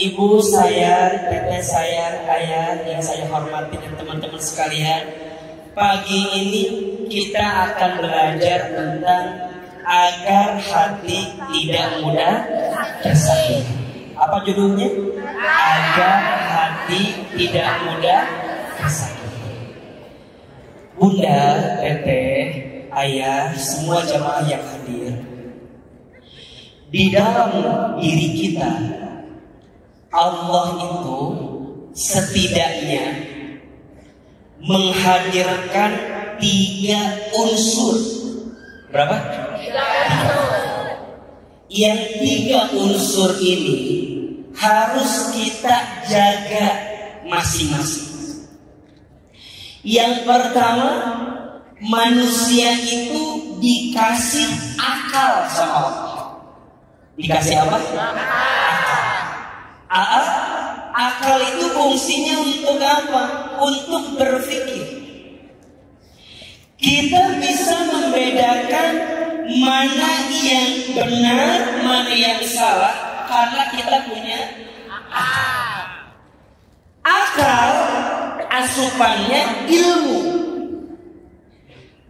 Ibu saya, teteh saya, ayah yang saya hormati dan teman-teman sekalian, pagi ini kita akan belajar tentang agar hati tidak mudah tersakiti. Apa judulnya? Agar hati tidak mudah tersakiti. Bunda, teteh, ayah, semua jamaah yang hadir, di dalam diri kita Allah itu setidaknya menghadirkan 3 unsur. Berapa? 3. Yang 3 unsur ini harus kita jaga masing-masing. Yang pertama, manusia itu dikasih akal sama Allah. Dikasih apa? Akal itu fungsinya untuk apa? Untuk berpikir. Kita bisa membedakan mana yang benar, mana yang salah karena kita punya akal. Akal asupannya ilmu.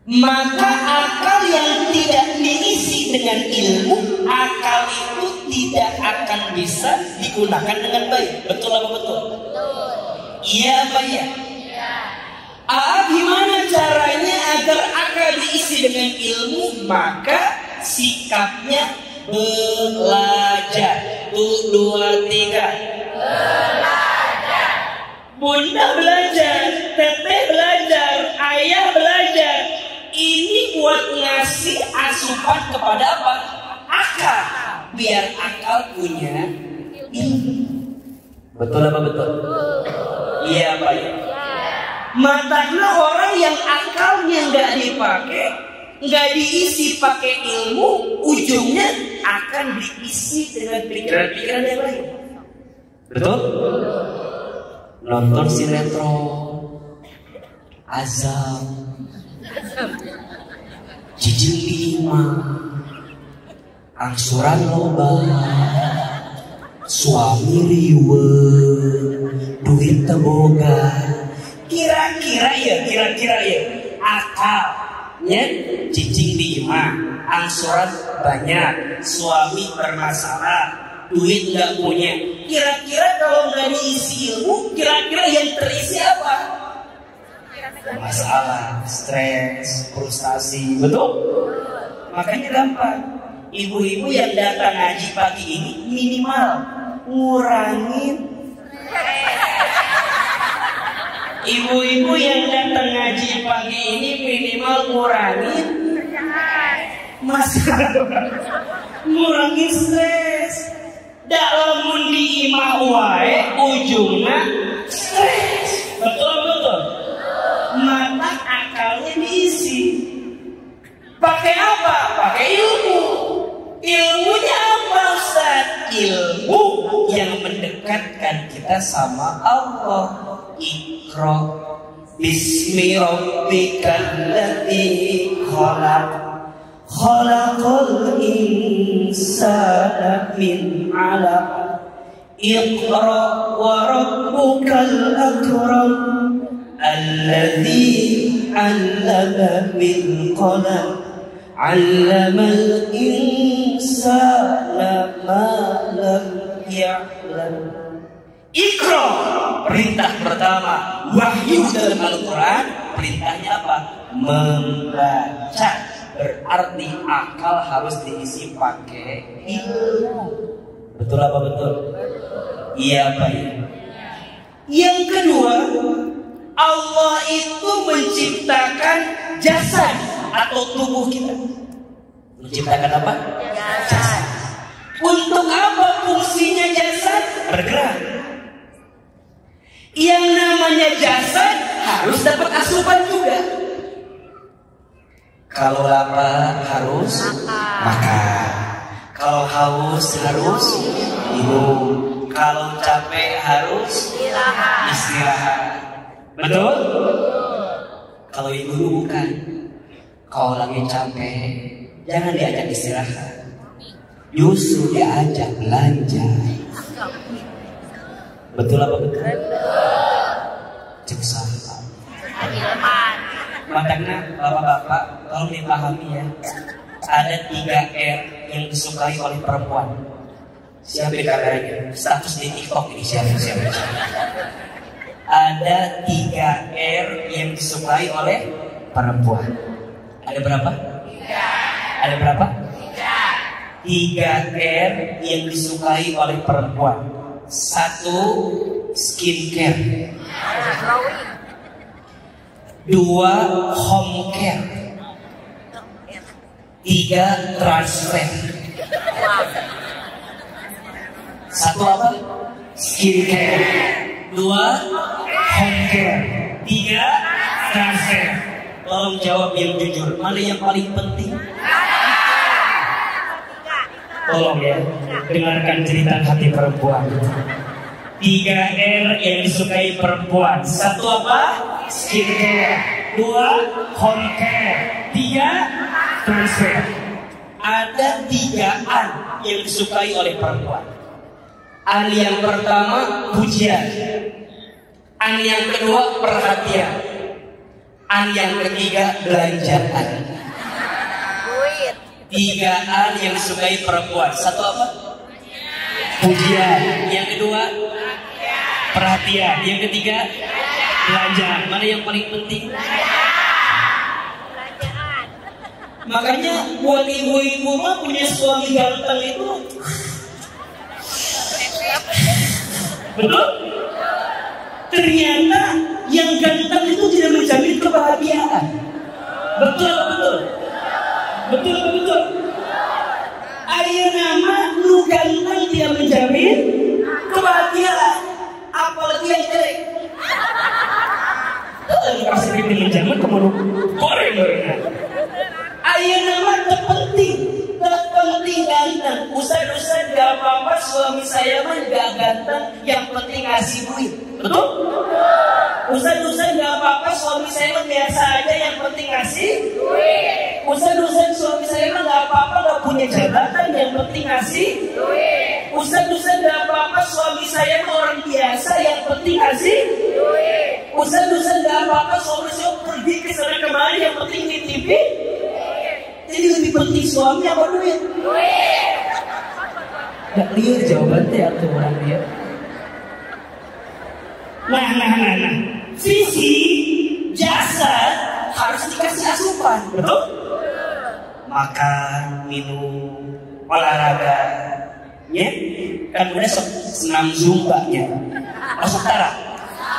Maka akal yang tidak diisi dengan ilmu, akal itu tidak akan bisa digunakan dengan baik. Betul apa betul? Betul. Iya apa ya? Iya. Gimana caranya agar akal diisi dengan ilmu? Maka sikapnya belajar. 1, 2, 3. Belajar. Bunda belajar, teteh belajar, ayah belajar. Ini buat ngasih asupan kepada apa? Akal. Biar akal punya ilmu. Betul apa betul? Iya apa ya? Makanya orang yang akalnya nggak dipakai, nggak diisi pakai ilmu, ujungnya akan diisi dengan pikiran-pikiran yang lain. Betul? Nonton sinetron, azam, Jijing 5, angsuran loba, suami riwe, duit teboga. Kira-kira ya akalnya Jijing 5, angsuran banyak, suami bermasalah, duit nggak punya. Kira-kira kalau nggak diisi ilmu, kira-kira yang terisi apa? Masalah, stres, frustasi. Betul? Makanya gampang. Ibu-ibu yang datang ngaji pagi ini minimal ngurangin. Ibu-ibu yang datang ngaji pagi ini minimal ngurangin masalah, ngurangin stres. Dalam di imah wae ujungnya stres. Betul. Maka akalnya diisi. Pakai apa? Pakai ilmu. Ilmunya apa Ustaz? Ilmu yang mendekatkan kita sama Allah. Iqra bismi rabbikal ladzi khalaq. Khalaqal insana min 'alaq. Iqra wa rabbukal akram. Alladzi 'allama bil qalam 'allamal insana ma lam ya'lam. Iqra, perintah pertama, wahyu dalam Al-Quran, perintahnya apa? Membaca. Berarti akal harus diisi pakai ilmu. Betul apa betul? Iya apa ya? Yang kedua, Allah itu menciptakan jasad atau tubuh kita. Menciptakan apa? Jasad. Untuk apa fungsinya jasad? Bergerak. Yang namanya jasad harus dapat asupan juga. Kalau lapar harus makan. Kalau haus harus minum. Kalau capek harus istirahat. Betul? Kalau ibu bukan. Kalau lagi capek, jangan diajak istirahat. Justru diajak belanja. Betul apa betul? Cek saha. Makanya bapak-bapak tolong dipahami ya. Ada 3 R yang disukai oleh perempuan. Siapa kabarnya? Status di TikTok ini siapa? Ada 3 R yang disukai oleh perempuan. Ada berapa? 3. Ada berapa? 3 R yang disukai oleh perempuan. 1. Skincare. 2. Home care. 3. Transfer. 1 apa? Skincare. 2. Home care. 3. Transfer. Tolong jawab yang jujur. Mana yang paling penting? Tolong ya, dengarkan cerita hati perempuan. 3 R yang disukai perempuan. 1 apa? Skincare. 2. Home care. 3. Transfer. Ada 3 an yang disukai oleh perempuan. An yang pertama pujian. An yang kedua perhatian. An yang ketiga belanjaan. 3 an yang disukai perempuan. 1 apa? Pujian. Yang kedua perhatian. Yang ketiga belanjaan. Mana yang paling penting? Makanya buat ibu-ibu mah punya suami ganteng itu betul? Ternyata yang ganteng itu tidak menjamin kebahagiaan. Betul apa betul? Betul apa betul? Ayo nama lu ganteng tidak menjamin kebahagiaan. Apalagi yang jelek. Pasti kita menjamin kemana goreng. Ayo nama terpenting ganteng. Usai-usai gak apa-apa suami saya mah gak ganteng, yang penting ngasih duit. Betul? Usai-usai gak apa-apa suami saya mah biasa aja, yang penting ngasih duit. Usai-usai suami saya mah gak apa-apa, gak punya jabatan, yang penting ngasih duit. Usai-usai gak apa-apa suami saya mah orang biasa, yang penting ngasih duit. Usai-usai gak apa-apa suami saya pergi ke sana kemari, yang penting nitipin. Jadi lebih penting suami apa duit? Duit. Gak liar jawabannya atau orang dia. Nah. Visi jasad harus dikasih asupan, betul? Makan, minum, olahraga, ya. Kan udah senam zumba nya. Masuk tara.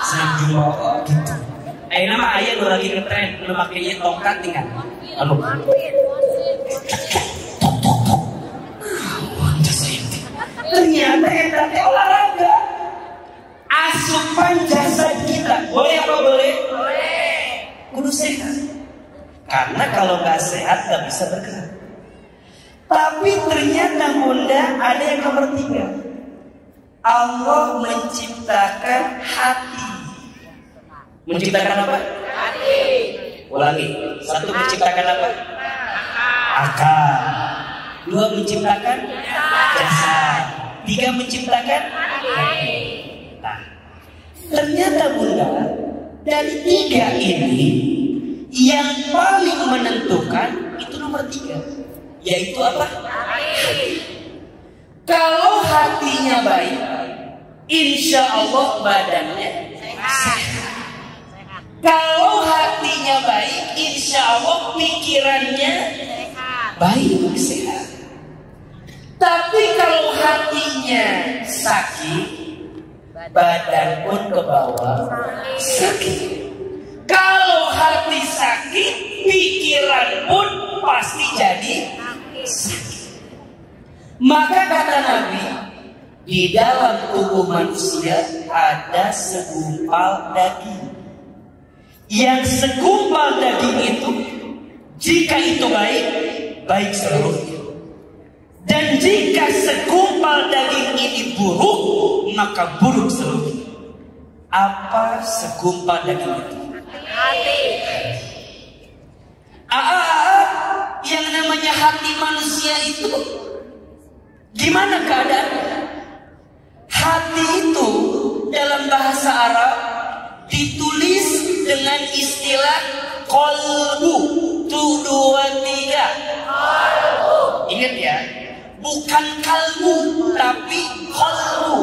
Senam zumba gitu. Nama ayah lu lagi ngetren, lu makainya tongkat tinggal. Lalu ternyata enaknya olahraga. Asupan jasad kita boleh apa boleh? Boleh. Kudu sehat. Karena kalau nggak sehat nggak bisa bergerak. Tapi ternyata bunda ada yang nomor 3. Allah menciptakan hati. Menciptakan apa? Hati. Ulangi. 1 menciptakan apa? Akal. 2 menciptakan jasad. 3 menciptakan hati. Nah, ternyata bunda dari 3 ini yang paling menentukan itu nomor 3, yaitu apa? Hati. Kalau hatinya baik, insya Allah badannya sehat. Kalau hatinya baik, insya Allah pikirannya baik, sehat. Tapi kalau hatinya sakit, badan pun ke bawah sakit. Kalau hati sakit, pikiran pun pasti jadi sakit. Maka kata Nabi, di dalam tubuh manusia ada segumpal daging. Yang segumpal daging itu, jika itu baik, baik seluruhnya. Dan jika segumpal daging ini buruk, maka buruk seluruhnya. Apa segumpal daging itu? Hati. Yang namanya hati manusia itu gimana keadaannya? Hati itu dalam bahasa Arab ditulis dengan istilah qalbu. 1, 2, 3. Ingat ya, bukan kalbu tapi qalbu.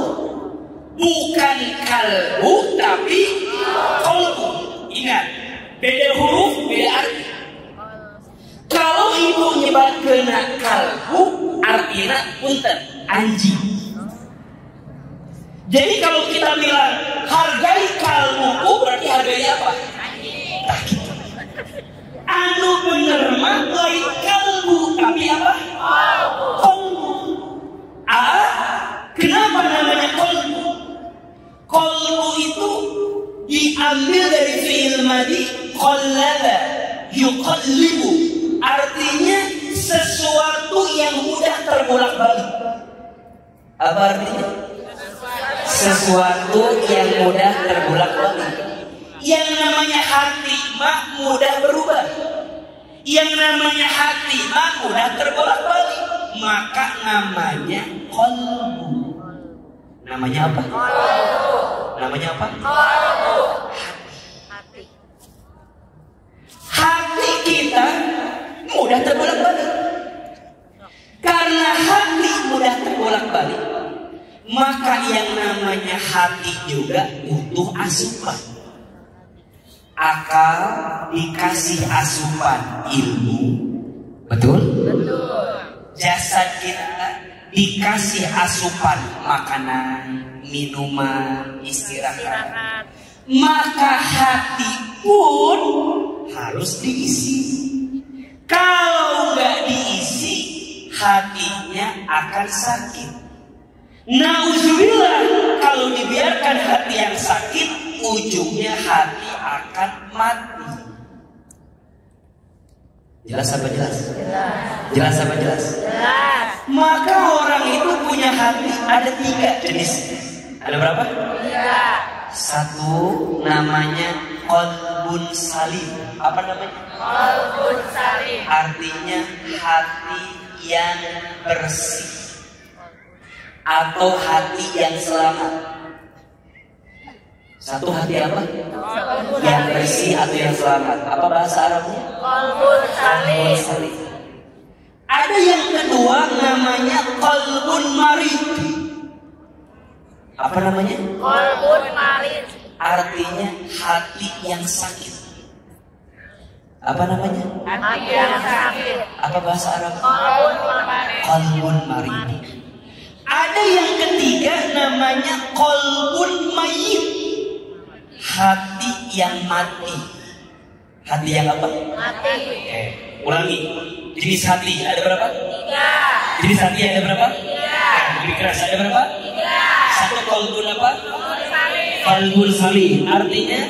Bukan kalbu tapi qalbu. Ingat, beda huruf, beda arti. Kalau ibu nyebat kena kalbu, artinya punten, anjing. Jadi kalau kita bilang hargai kalbuku, berarti hargai apa? Anjing. Anu bener mah lain kalbu, tapi apa? Qalbu. Kenapa namanya qalbu? Qalbu itu diambil dari fi'il madhi qallaba yuqallibu, artinya sesuatu yang mudah terbolak-balik. Apa artinya? Sesuatu yang mudah terbolak-balik. Yang namanya hati mah mudah berubah. Yang namanya hati mah mudah terbolak-balik. Maka namanya qalbu. Namanya apa? Namanya apa? Hati. Hati kita mudah terbolak-balik. Karena hati mudah terbolak-balik, maka yang namanya hati juga butuh asupan. Akal dikasih asupan ilmu, betul? Betul. Jasad kita dikasih asupan makanan, minuman, istirahat. Maka hati pun harus diisi. Kalau nggak diisi, hatinya akan sakit. Nauzubillah, kalau dibiarkan hati yang sakit, ujungnya hati akan mati. Jelas apa jelas? Jelas apa jelas? Jelas. Maka orang itu punya hati ada 3 jenis. Ada berapa? 3. 1 namanya qalbun salim. Apa namanya? Qalbun salim. Artinya hati yang bersih atau hati yang selamat. 1 hati apa? Yang bersih atau yang selamat. Apa bahasa Arabnya? Qalbun salim. Ada yang kedua namanya qalbun marid. Apa namanya? Qalbun marid. Artinya hati yang sakit. Apa namanya? Hati yang sakit. Apa bahasa Arab? Qalbun marid. Ada yang ketiga namanya qalbun mayyit. Hati yang mati. Hati yang apa? Mati. Ulangi. Jenis hati ada berapa? 3. Jenis hati ada berapa? 3. Lebih keras ada berapa? 3. 1 qalbun apa? Qalbun salim. Artinya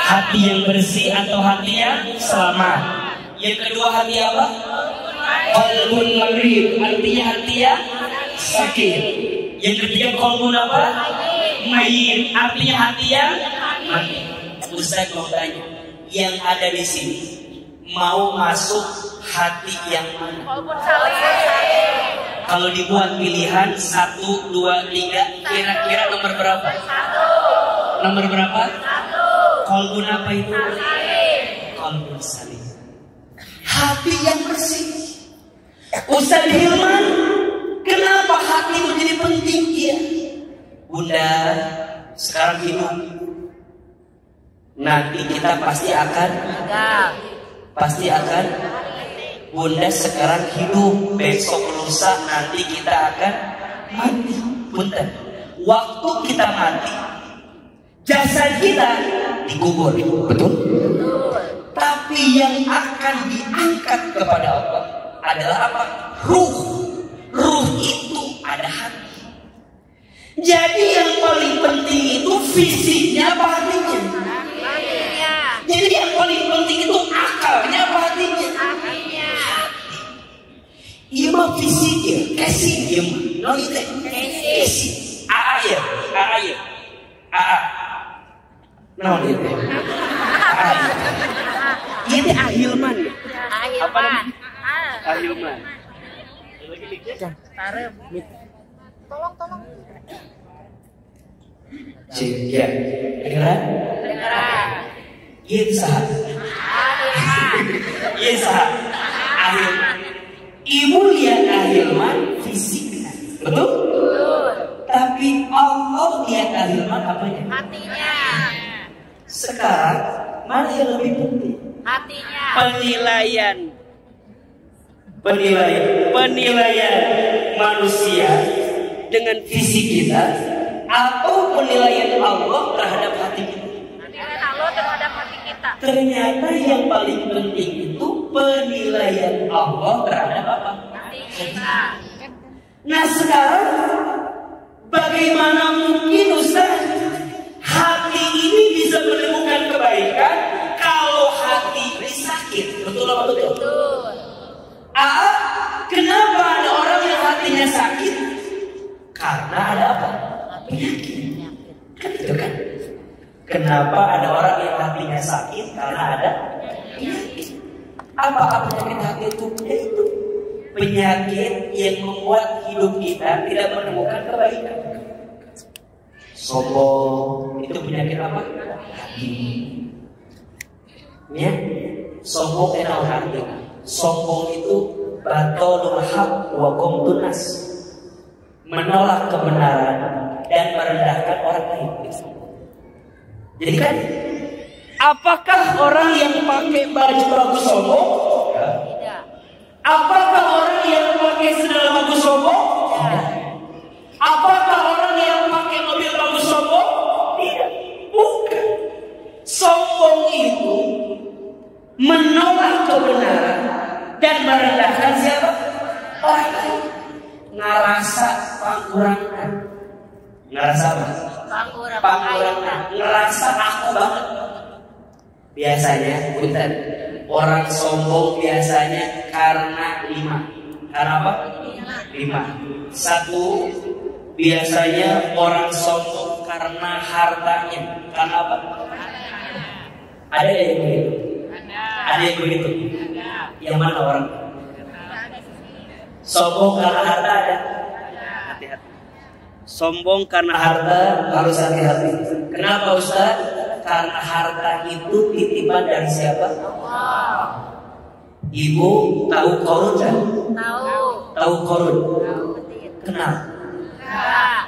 hati yang bersih atau hati yang selamat. Yang kedua hati apa? Qalbun marid. Artinya hati yang sakit. Yang ketiga qalbun apa? Mayyit. Artinya hati yang mati. Ustaz mau tanya, yang ada di sini mau masuk hati yang mana? Kalau dibuat pilihan 1, 2, 3, kira-kira nomor berapa? 1. Nomor berapa? 1. Qalbun apa itu? Qalbun salim. Hati yang bersih. Ustaz Hilman, kenapa hati menjadi penting? Iya. Bunda, sekarang hidup. Nanti kita pasti akan Bunda sekarang hidup, besok lusa nanti kita akan mati. Bunda, waktu kita mati, jasad kita dikubur, betul? Tapi yang akan diangkat kepada Allah adalah apa? Ruh. Ruh itu ada hati. Jadi yang paling penting itu fisiknya apa hatinya? Jadi yang paling penting itu akalnya apa hatinya? Iya mah fisiknya, kasih dia mah. Kasih. Aa ya. Aa. Nah dia. Aa. Ini Ahilman. Apa namanya? Ahilman. Tolong. Ya, kedengeran? Iya sah. Iya sah. Ahil. Ibu lihat ahilman fisiknya, betul? Tapi Allah lihat ahilman apanya? Hatinya. Sekarang mana yang lebih penting? Hatinya. Penilaian manusia dengan fisik kita atau penilaian Allah terhadap hati kita? Penilaian Allah terhadap hati kita. Ternyata yang paling penting itu penilaian Allah terhadap apa? Hati kita. Nah sekarang bagaimana mungkin Ustaz hati ini bisa menemukan kebaikan kalau hati ini sakit? Betul apa betul? Betul. Kenapa ada orang yang hatinya sakit? Karena ada apa? Penyakit. Kan itu kan? Kenapa ada orang yang hatinya sakit? Karena ada penyakit. Apa penyakit hati itu? Yaitu penyakit yang membuat hidup kita tidak menemukan kebaikan. Sombong itu penyakit apa? Hati. Ya, sombong kenal hati. Sombong itu batolul haq wa qamtun nas, menolak kebenaran dan merendahkan orang lain. Jadi kan, apakah orang yang pakai baju bagus sombong? Tidak. Apakah orang yang pakai sendal bagus sombong? Tidak. Apakah orang yang pakai mobil bagus sombong? Tidak. Bukan. Sombong itu menolak kebenaran dan merendahkan siapa? Orang lain. Ngerasa pangkurangan. Ngerasa apa? Pangkurangan. Ngerasa aku banget. Biasanya, punten, orang sombong biasanya karena 5. Karena apa? 5. 1, biasanya orang sombong karena hartanya. Karena apa? Ada yang begitu? Ada yang begitu? Yang mana orang? Sombong karena harta ada? Hati-hati. Sombong karena harta harus hati-hati. Kenapa Ustaz? Karena harta itu titipan dari siapa? Ibu tahu korun kan? Tahu. Tahu korun? Tahu. Kenal?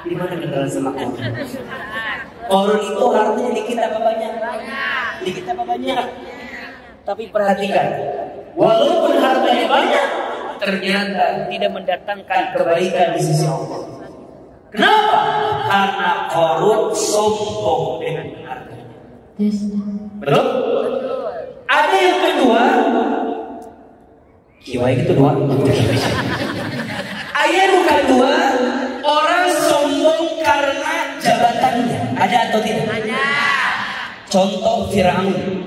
Di mana kenalan sama korun? Enggak. Korun itu hartanya dikit apa banyak? Banyak. Dikit apa banyak? Tapi perhatikan, walaupun hartanya banyak, ternyata tidak mendatangkan kebaikan di sisi Allah. Kenapa? Karena korun sombong dengan hartanya. Betul? Ada yang kedua, kiwai itu dua. Ayat kedua, orang sombong karena jabatannya. Ada atau tidak? Ada. Contoh Firaun.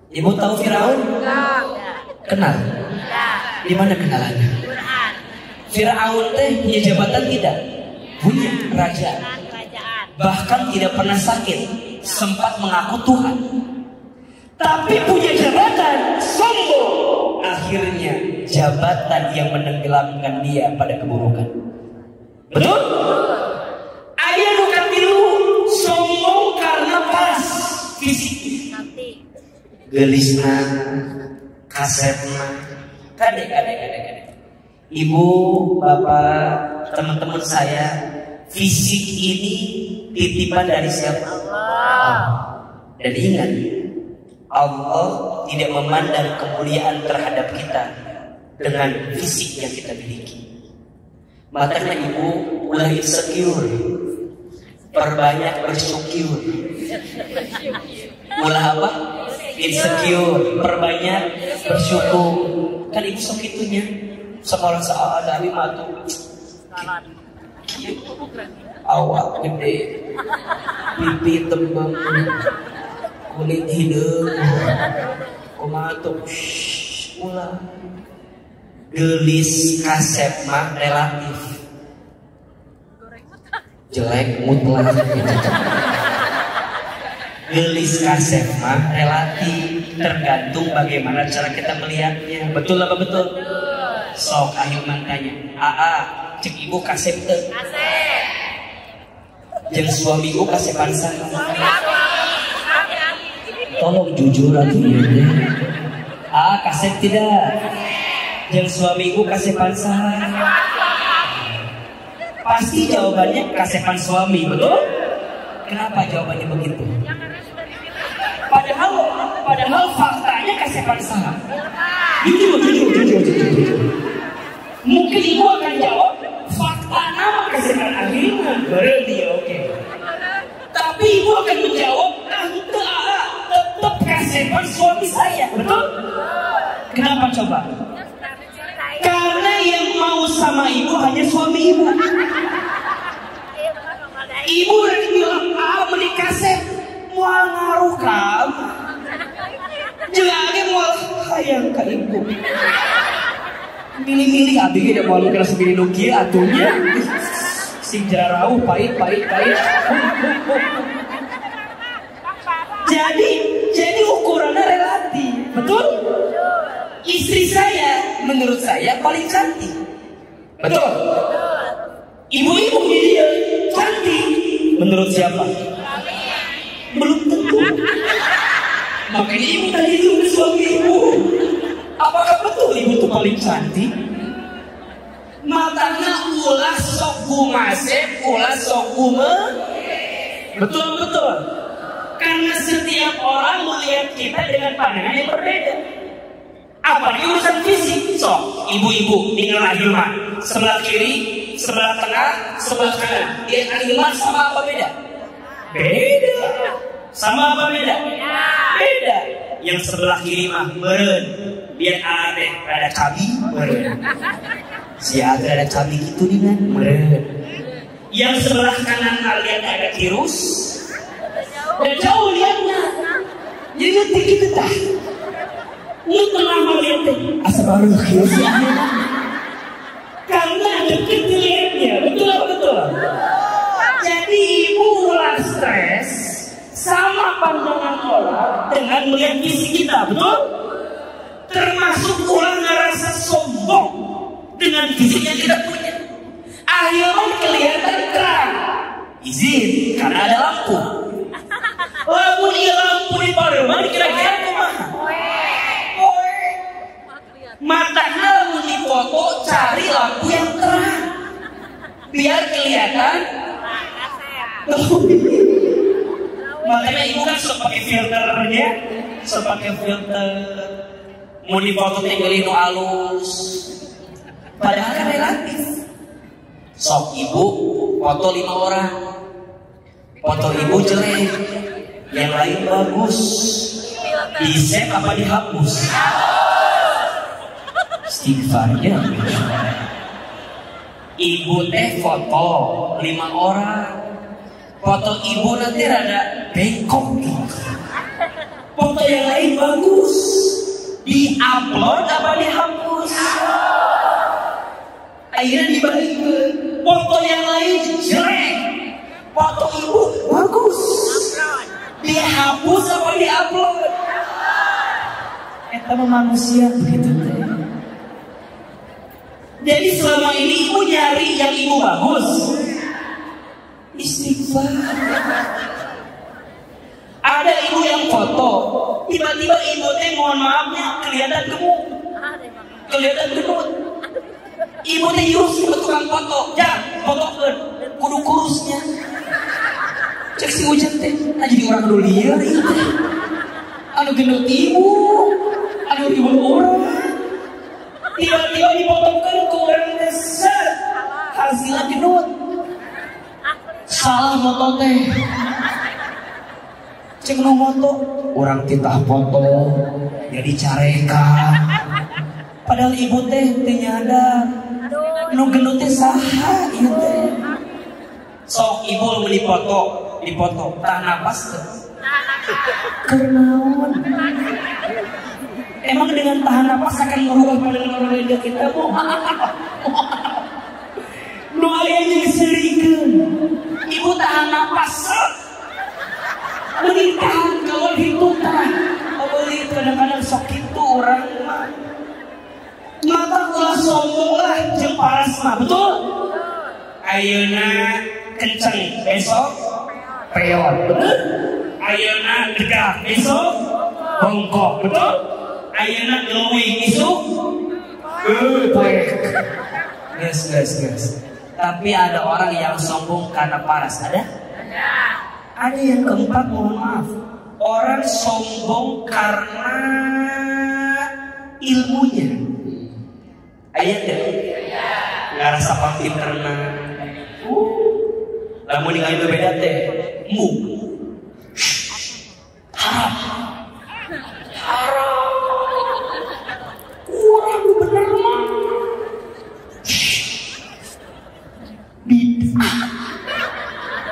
Ibu tahu Firaun? Enggak. Kenal? Tidak. Di mana kenalannya? Quran. Firaun teh punya jabatan tidak? Punya kerajaan. Kerajaan. Bahkan tidak pernah sakit, sempat mengaku Tuhan. Tapi punya jabatan, sombong. Akhirnya jabatan yang menenggelamkan dia pada keburukan. Betul? Ayah bukan tilu, sombong karena pas fisik. Nanti. Gelisna, kasepna, kadek. Ibu, bapak, teman-teman saya, fisik ini titipan dari siapa? Allah. Dan ingat, Allah tidak memandang kemuliaan terhadap kita dengan fisik yang kita miliki. Makanya ibu mulai insecure, perbanyak bersyukur. Ulah apa? Insecure, perbanyak bersyukur. Kan ibu sok itunya. Sekolah seada lima tuh. Awak gede, pipi tembem, kulit hidung, kumaha tuh, ulah. Gelis kasep mah relatif. Jelek mutlak. Gelis kasep mah relatif, tergantung bagaimana cara kita melihatnya. Betul apa betul? Sok ayo mantanya. Cek ibu kasep teh. Kasep. Jeung suamiku kasih pansan. Tolong jujur atuh ieu teh. Kasep tidak. Jeung suamiku kasih pansan. Pasti jawabannya kasepan suami, betul? Kenapa jawabannya begitu? Padahal faktanya kasepan salah. Jujur. Mungkin ibu akan jawab fakta nama kasepan akhirnya berarti oke. Tapi ibu akan menjawab tetap kasepan suami saya, betul? Kenapa coba? Karena yang mau sama ibu hanya suami ibu. Ibu udah bilang menikah kasep mau ngaruh kamu. Jelage mau hayang ke ibu. Milih-milih abdi ge mau lu kelas milih nu kieu atunya. Sing jarau pahit. Jadi ukurannya relatif, betul? Istri saya, menurut saya paling cantik, betul? Ibu-ibu dia cantik, menurut siapa? Belum tentu. Makanya ibu tadi itu ke suami ibu. Apakah betul ibu itu paling cantik? Matanya ulah sok gumasep, ulah sok gume. Betul. Karena setiap orang melihat kita dengan pandangan yang berbeda. Apalagi urusan fisik. Sok, ibu-ibu tinggal ahilman. Sebelah kiri, sebelah tengah, sebelah kanan. Lihat ahilman sama apa beda? Beda. Sama apa beda? Beda. Yang sebelah kiri mah meren. Biar ada rada cabi meren. Si ada cabi gitu nih kan meren. Yang sebelah kanan lihat ada tirus. Dan jauh lihatnya. Jadi ngetik gitu tah. Lu telah melihat asa baru tirus ya. Karena deket dilihatnya. Betul. Jadi ibu ulah stres sama pandangan orang dengan melihat fisik kita, betul? Termasuk ulah ngerasa sombong dengan fisik yang kita punya. Akhirnya kelihatan terang. Izin, karena ada lampu. Walaupun iya lampu di parlemen, kira-kira kumaha? Matanya lalu dipoto cari lampu yang terang, biar kelihatan. Makanya ibu kan suka pakai filternya, suka pakai filter. Mau dipoto tinggalin nu halus. Padahal kan relatif. Sok ibu foto 5 orang, foto ibu jelek, yang lain bagus. Di save apa dihapus? Istighfarnya. Ibu teh foto 5 orang. Foto ibu nanti rada bengkok gitu. Foto yang lain bagus. Di-upload apa dihapus? Akhirnya dibalikin. Foto yang lain jelek. Foto ibu bagus. Dihapus apa di-upload? Eta manusia begitu teh. Jadi selama ini ibu nyari yang ibu bagus. Istighfar. Ada ibu yang foto, tiba-tiba ibu teh mohon maafnya kelihatan gemuk, kelihatan gendut. Ibu teh yurus ke tukang foto, jangan fotokeun, kudu kurusnya. Cek si Ujat teh, jadi orang anu liar ieu teh. Anu gendut ibu, anu ibu orang. Tiba-tiba difotokeun ku urang teh hasilna gendut. Salah moto teh. Cek nu moto, orang titah foto jadi careka. Padahal ibu teh nyadar nu gendut teh saha ieu teh. Sok ibu mau dipoto, tahan napas teh. Kenaon? Emang dengan tahan napas akan merubah pandangan orang lain kita bu? Nu aya jeung serikeun. Ibu tahan napas. Menikah kalau hitungan. Beli kadang-kadang sok itu orang mah. Mata ulah sombong lah jeung paras mah, betul? Ayeuna kenceng besok peot, betul? Ayeuna degah besok bongkok, betul? Ayeuna leuwih isuk poek. Yes. Tapi ada orang yang sombong karena paras, ada? Ada yang keempat, mohon maaf, orang sombong karena ilmunya. Ayat ya? Nggak rasa pinterna. Lamun ningali berbeda teh, haram. Kurang bener mah.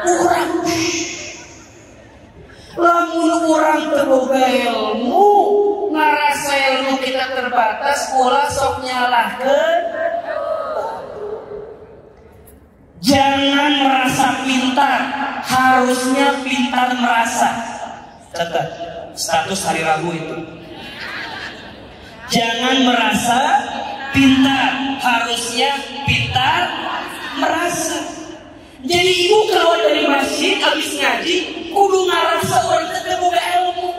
Kurang. Lamun urang teu boga ilmu, ngarasa ilmu kita terbatas, ulah sok nyalahkeun. Jangan merasa pintar, harusnya pintar merasa. Catat status hari Rabu itu. Jangan merasa pintar, harusnya pintar merasa. Jadi ibu keluar dari masjid habis ngaji, kudu ngarasa orang teu boga ilmu.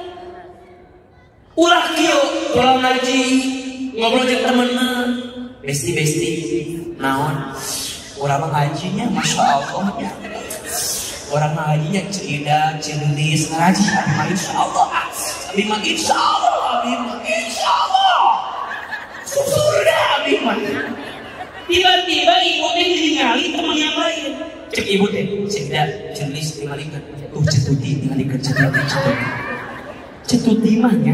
Ulah kieu, ulah ngaji, ngobrol jeung temenna, besti naon? Orang ngajinya masya Allah ya. Orang ngajinya cerita, celis ngaji, insya Allah, insya Allah, surga, tiba-tiba ibu teh ningali teman yang lain. Cek ibu teh, cerita, celis tingalikeun, cetuti tingalikeun, cetuti mahnya,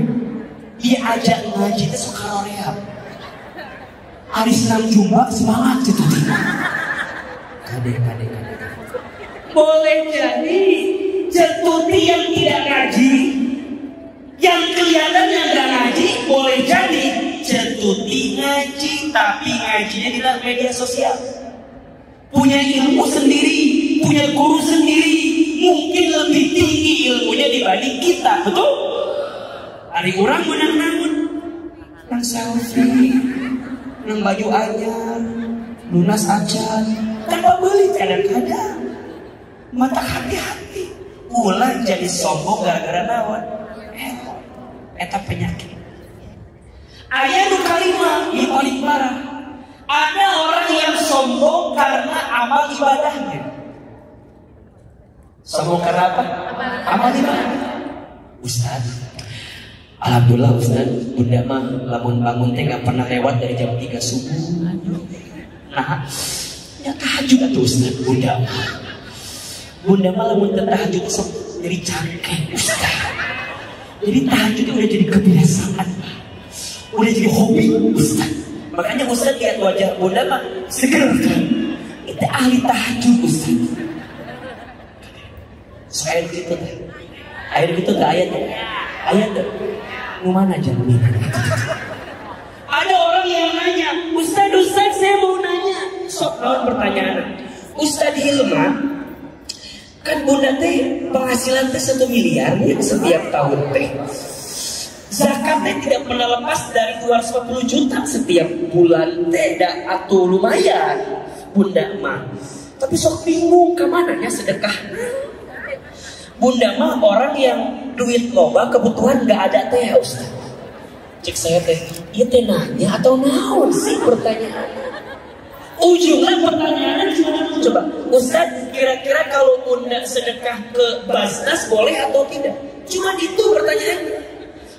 dia ajak ngaji teh sok karoream. Hari senam Jumat semangat cetuti. Kade. Boleh jadi cetuti yang tidak ngaji, yang kelihatannya nggak ngaji, boleh jadi cetuti ngaji, tapi ngajinya di dalam media sosial. Punya ilmu sendiri, punya guru sendiri, mungkin lebih tinggi ilmunya dibanding kita, betul? Hari orang menang-nangun, nang selfie, nang baju anyar, lunas acan, tanpa beli kadang-kadang. Mata hati-hati, ulah jadi sombong gara-gara naon? Eta penyakit. Aya nu kalima yang paling parah. Ada orang yang sombong karena amal ibadahnya. Sombong karena apa? Amal ibadah. Ustaz, alhamdulillah Ustaz, bunda mah lamun bangun teh gak pernah lewat dari jam 3 subuh. Nah, ya tahajud tuh Ustaz, bunda mah lamun tahajud sok jadi cangkeh Ustaz. Jadi tahajud udah jadi kebiasaan, udah jadi hobi Ustaz. Makanya Ustaz lihat wajah bunda mah seger kan. Itu ahli tahajud Ustaz. So air gitu deh. Air gitu gak ayat ya? Ayat deh. Mau mana jamin? Ada orang yang nanya, Ustaz saya mau nanya. Sok lawan pertanyaan. Ustaz Hilman, kan bunda teh penghasilan teh 1 miliar ya setiap tahun teh. Zakatnya tidak pernah lepas dari 250 juta setiap bulan teh, atuh lumayan bunda mah. Tapi sok bingung kemananya sedekah. Bunda mah orang yang duit loba kebutuhan gak ada teh Ustaz. Cek saya teh, iya teh nanya atau naon sih pertanyaan? Ujungnya pertanyaannya cuma coba, Ustaz kira-kira kalau bunda sedekah ke Basnas boleh atau tidak? Cuma itu pertanyaannya.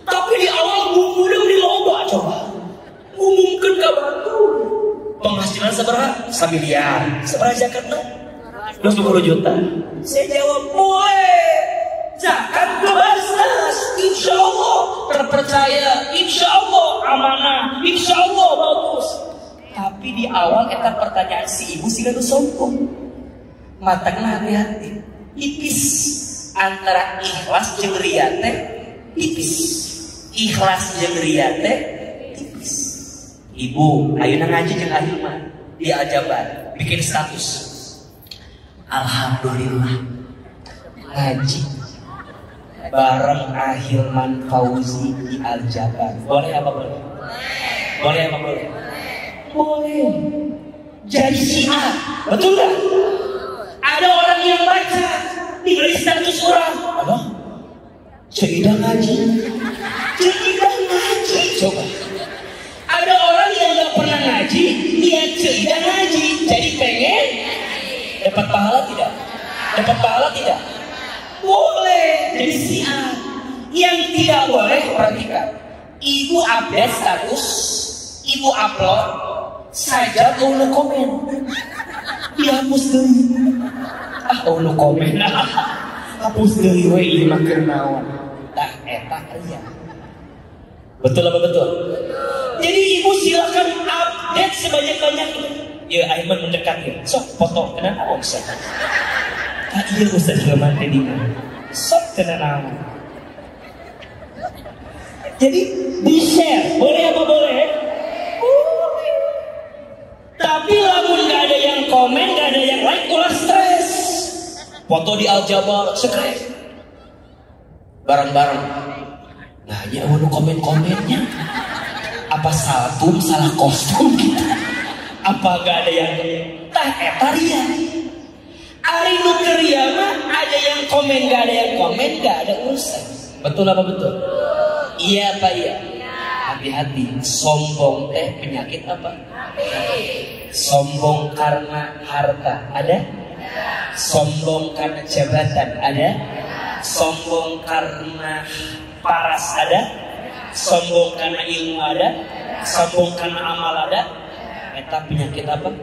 Tapi di awal bunda di loba coba, ngumumkan ke batu. Penghasilan seberapa? 1 miliar. Seberapa zakatnya? 20 juta. Saya jawab boleh. Zakat ke Basnas, insya Allah terpercaya, insya Allah amanah, insya Allah bagus. Tapi di awal kita pertanyaan si ibu sih gak sombong. Matangnya hati-hati. Tipis antara ikhlas jeung ria teh tipis. Ikhlas jeung ria teh tipis. Ibu, ayeuna ngaji jeung Ahilman di Aljabar, bikin status. Alhamdulillah ngaji bareng Ahilman Fauzi di Aljabar. Boleh apa boleh? Boleh apa boleh? Boleh. Jadi Syiah, betul gak? Ada orang yang baca diberi status orang, apa? Ceidah ngaji. Ceidah ngaji. Coba. Ada orang yang nggak pernah ngaji, dia ceidah ngaji, jadi pengen dapat pahala tidak? Dapat pahala tidak? Boleh. Jadi si A. Yang tidak boleh, perhatikan. Ibu update status, ibu upload saja ulu komen. Dihapus deui. Ulu komen. Hapus deui we ieu mah keur naon. Tah eta aya. Betul apa betul? Jadi ibu silakan update sebanyak-banyaknya. Ya Aiman mendekat ya. Sok foto kena naon Ustaz. Iya Ustaz Hilman tadi. Sok kena naon. Jadi di-share, boleh apa boleh? Boleh. Tapi lamun gak ada yang komen, gak ada yang like, ulah stres. Foto di Aljabal, stres. Bareng-bareng. Nah ya udah komen-komennya. Apa saltum, salah kostum gitu. Apa gak ada yang tah etaria. Ari nu keria mah ada yang komen, gak ada yang komen, gak ada urusan. Betul apa betul? Iya apa iya? Hati-hati, sombong teh penyakit apa? Sombong karena harta ada? Sombong karena jabatan ada? Sombong karena paras ada? Sombong karena ilmu ada? Sombong karena amal ada? Eta penyakit apa?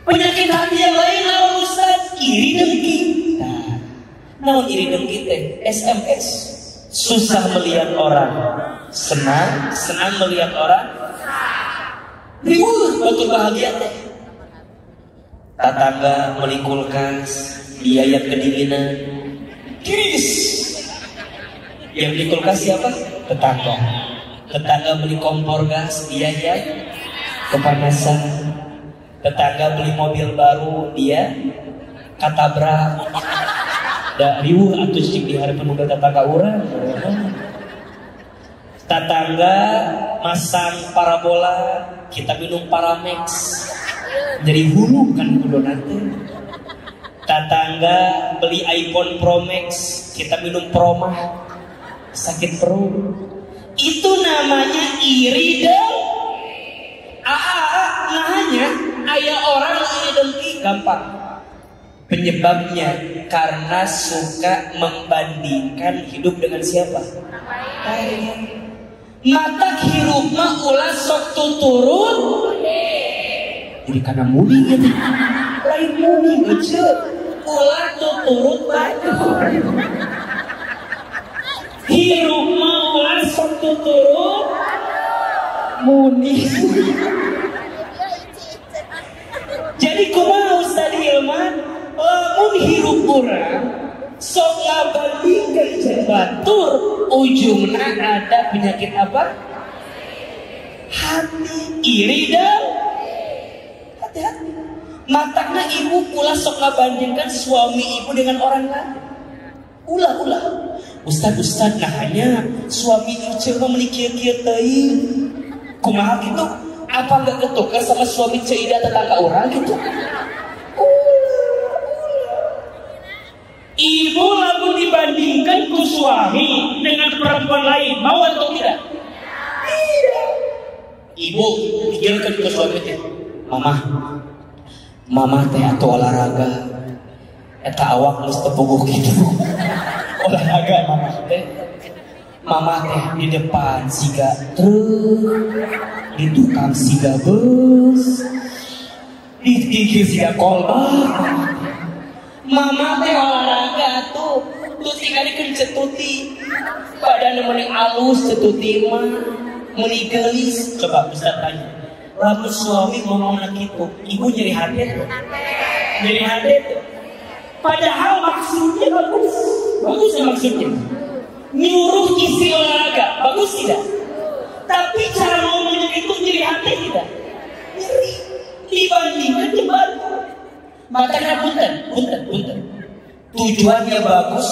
Penyakit hati yang lain naon Ustaz? Iri dengki. Nah, naon iri dengki teh? SMS. Susah melihat orang, senang melihat orang, ribut, betul bahagia teh. Tetangga beli kulkas, dia yang kedinginan, kiris. Yang beli kulkas siapa? Tetangga. Tetangga beli kompor gas, dia yang kepanasan. Tetangga beli mobil baru, dia katabrak. Da riuh atuh cik di harapan mobil tetangga urang. Tetangga masang parabola, kita minum Paramex. Dari hulu kan kudu nanti. Tetangga beli iPhone Pro Max, kita minum Promah. Sakit perut. Itu namanya iri dong. Nahanya aya orang iri dengki gampang. Penyebabnya karena suka membandingkan hidup dengan siapa? Mata hirup mah ulah sok tuturun. Jadi karena mudi gitu. Lain mudi aja. Ulah tuturun batur. Hirup mah ulah sok tuturun. Mudi. Jadi kumaha Ustaz Hilman? Lamun hirup urang sok ngabandingkeun jeung batur, ujungna ada penyakit apa? Hati iri dan hati-hati. Matakna ibu ulah sok ngabandingkan suami ibu dengan orang lain. Ulah. Ustaz nah hanya suami ieu mah meuli kieu-kieu teuing. Kumaha gitu? Apa enggak ketukar sama suami ceuida tetangga orang gitu? Ibu lalu dibandingkan ku suami dengan perempuan lain, mau atau tidak? Tidak. Ibu pikirkan ke suami teh, mama teh atau olahraga, eta awak geus tepuguk gitu. Olahraga mama teh di depan siga truk, di tukang siga bus, di gigi siga kolbak. Mama teh olahraga tuh tinggal cetuti, badan mending alus cetuti mah mending gelis. Coba Ustaz tanya, lamun suami ngomong gitu, ibu nyeri hati tuh, nyeri hati tuh. Padahal maksudnya bagus ya maksudnya. Nyuruh istri olahraga, bagus tidak? Tapi cara ngomongnya itu nyeri hati tidak? Nyeri. Dibandingkan jembatan. Makanya punten. Tujuannya bagus,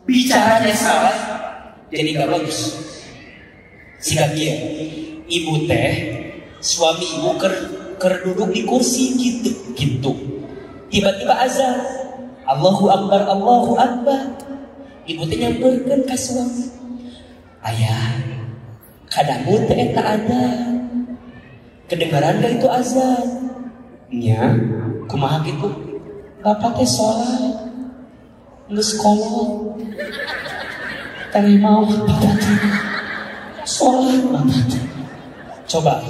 bicaranya salah, jadi gak bagus. Sikap dia, ibu teh, suami ibu ker duduk di kursi gitu. Tiba-tiba azan, Allahu Akbar, Allahu Akbar. Ibu teh nyamperkeun ka suami. Ayah, kadamu teh eta ada. Kedengaran gak itu azan? Nya, kumaha gitu? Bapak teh sholat, geus kolot. Tari mau bapak teh sholat bapak teh. Coba.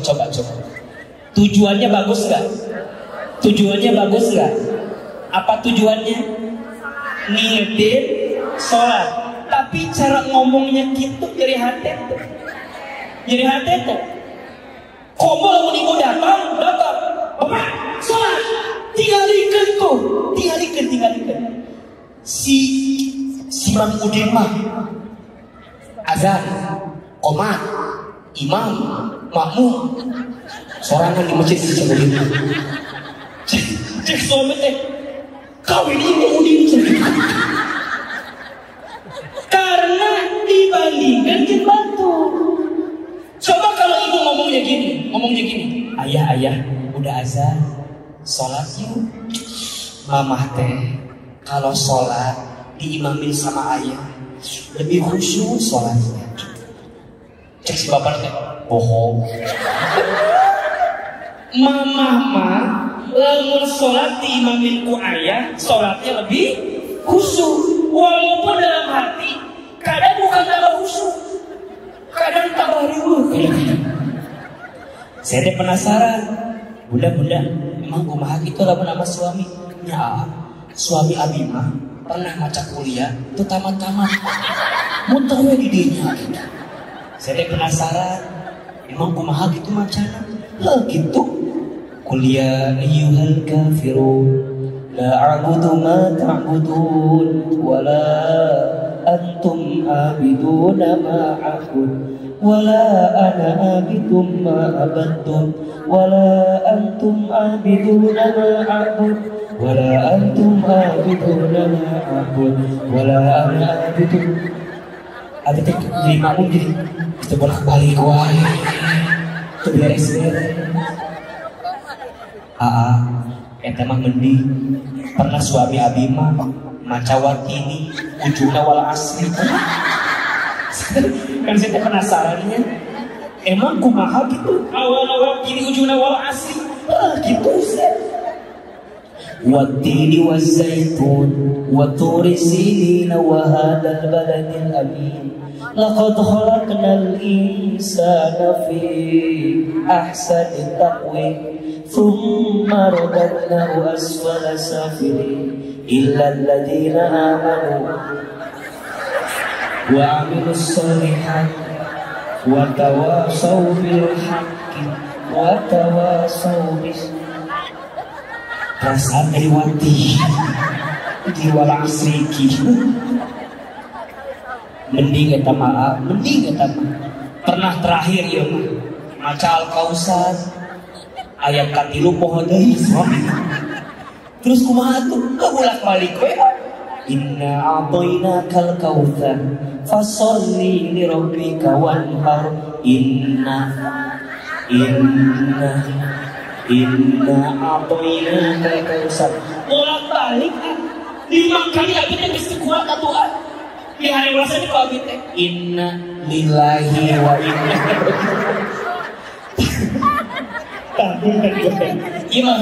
Tujuannya bagus gak? Tujuannya bagus gak? Apa tujuannya? Ngingetin sholat. Tapi cara ngomongnya gitu jadi hati tuh. Jadi hati tuh. Komo lamun ibu datang. Bapak, sholat. Tinggalikeun tuh. Tinggalikeun. Si Mang Udin mah azan, qomat, imam, makmum, sorangan di masjid si Udin. Cek suami teh kawin ibu Udin. Karena dibandingkan jeung batu. Coba kalau ibu ngomongnya gini, ayah, udah azan, sholat yuk. Mamah teh kalau sholat diimamin sama ayah lebih khusyuk sholatnya. Cek si bapak teh bohong. Mamah mah lamun sholat diimamin ku ayah, sholatnya lebih khusyuk. Walaupun dalam hati kadang bukan tambah khusyuk, kadang tambah riuh. Saya teh penasaran, bunda, emang kumaha gitu lamun sama suami? Ya, suami abi mah pernah maca kuliah itu tamat-tamat, muter we di dinya gitu. Saya teh penasaran, emang kumaha gitu macana? Lah gitu. Kuliah ayyuhal kafirun la a'budu ma ta'budun wala antum abiduna ma a'bud wala ana abidum ma abadtum wala antum abiduna ma a'bud wala antum abiduna ma a'bud wala ana abidum. Ada teh jadi makmum jadi kita bolak-balik wae itu beres. Eta mah mending pernah suami abi mah maca watini ujungna wal asri. Kan saya penasarannya emang kumaha gitu awal-awal kini ujungna wal asri gitu sih. Watini wazaitun wa turi sinin wa hadal baladil amin laqad khalaqnal insana fi ahsani taqwim thumma radadnahu asfala safilin illa alladhina amanu wa amilus solihat wa tawasaw bil haqqi wa tawasaw bis. Perasaan dari wati di wala asriki mending eta mah pernah terakhir ya maca Al-Kausar ayat katilu pohon deui terus kumaha tuh bolak-balik we inna a'tainakal kautsar fasholli li rabbika wanhar inna a'tainakal kautsar bolak-balik 5 kali abi teh geus kuat atuhan di hari puasa di abi teh inna lillahi wa inna Iya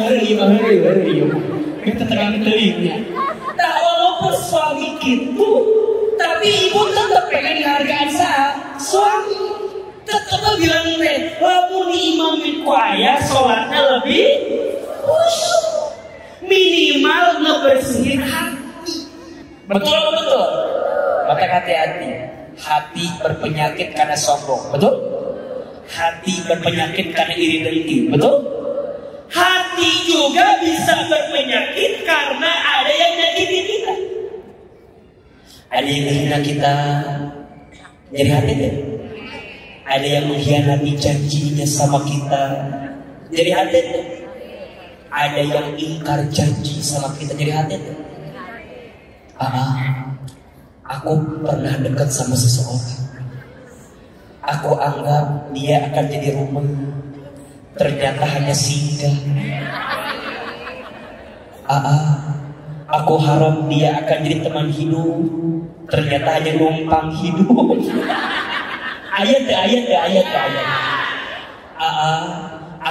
kita terang telingnya. Nah walaupun suami gitu, tapi ibu tetap pengen hargaan suami. Tetap bilang teh, lamun imamin ku ayah sholatnya lebih khusyuk. Minimal ngebersihin hati. Betul? Maka hati-hati. Hati berpenyakit karena sombong. Betul? Hati berpenyakit karena iri dengki. Betul? Hati juga bisa berpenyakit karena ada yang nyakitin kita. Ada yang menghina kita. Jadi hati deh. Ada yang mengkhianati janjinya sama kita. Jadi hati deh. Ada yang ingkar janji sama kita. Jadi hati deh. Aku pernah dekat sama seseorang. Aku anggap dia akan jadi rumah. Ternyata hanya singgah. Aku harap dia akan jadi teman hidup. Ternyata hanya numpang hidup. Ayat.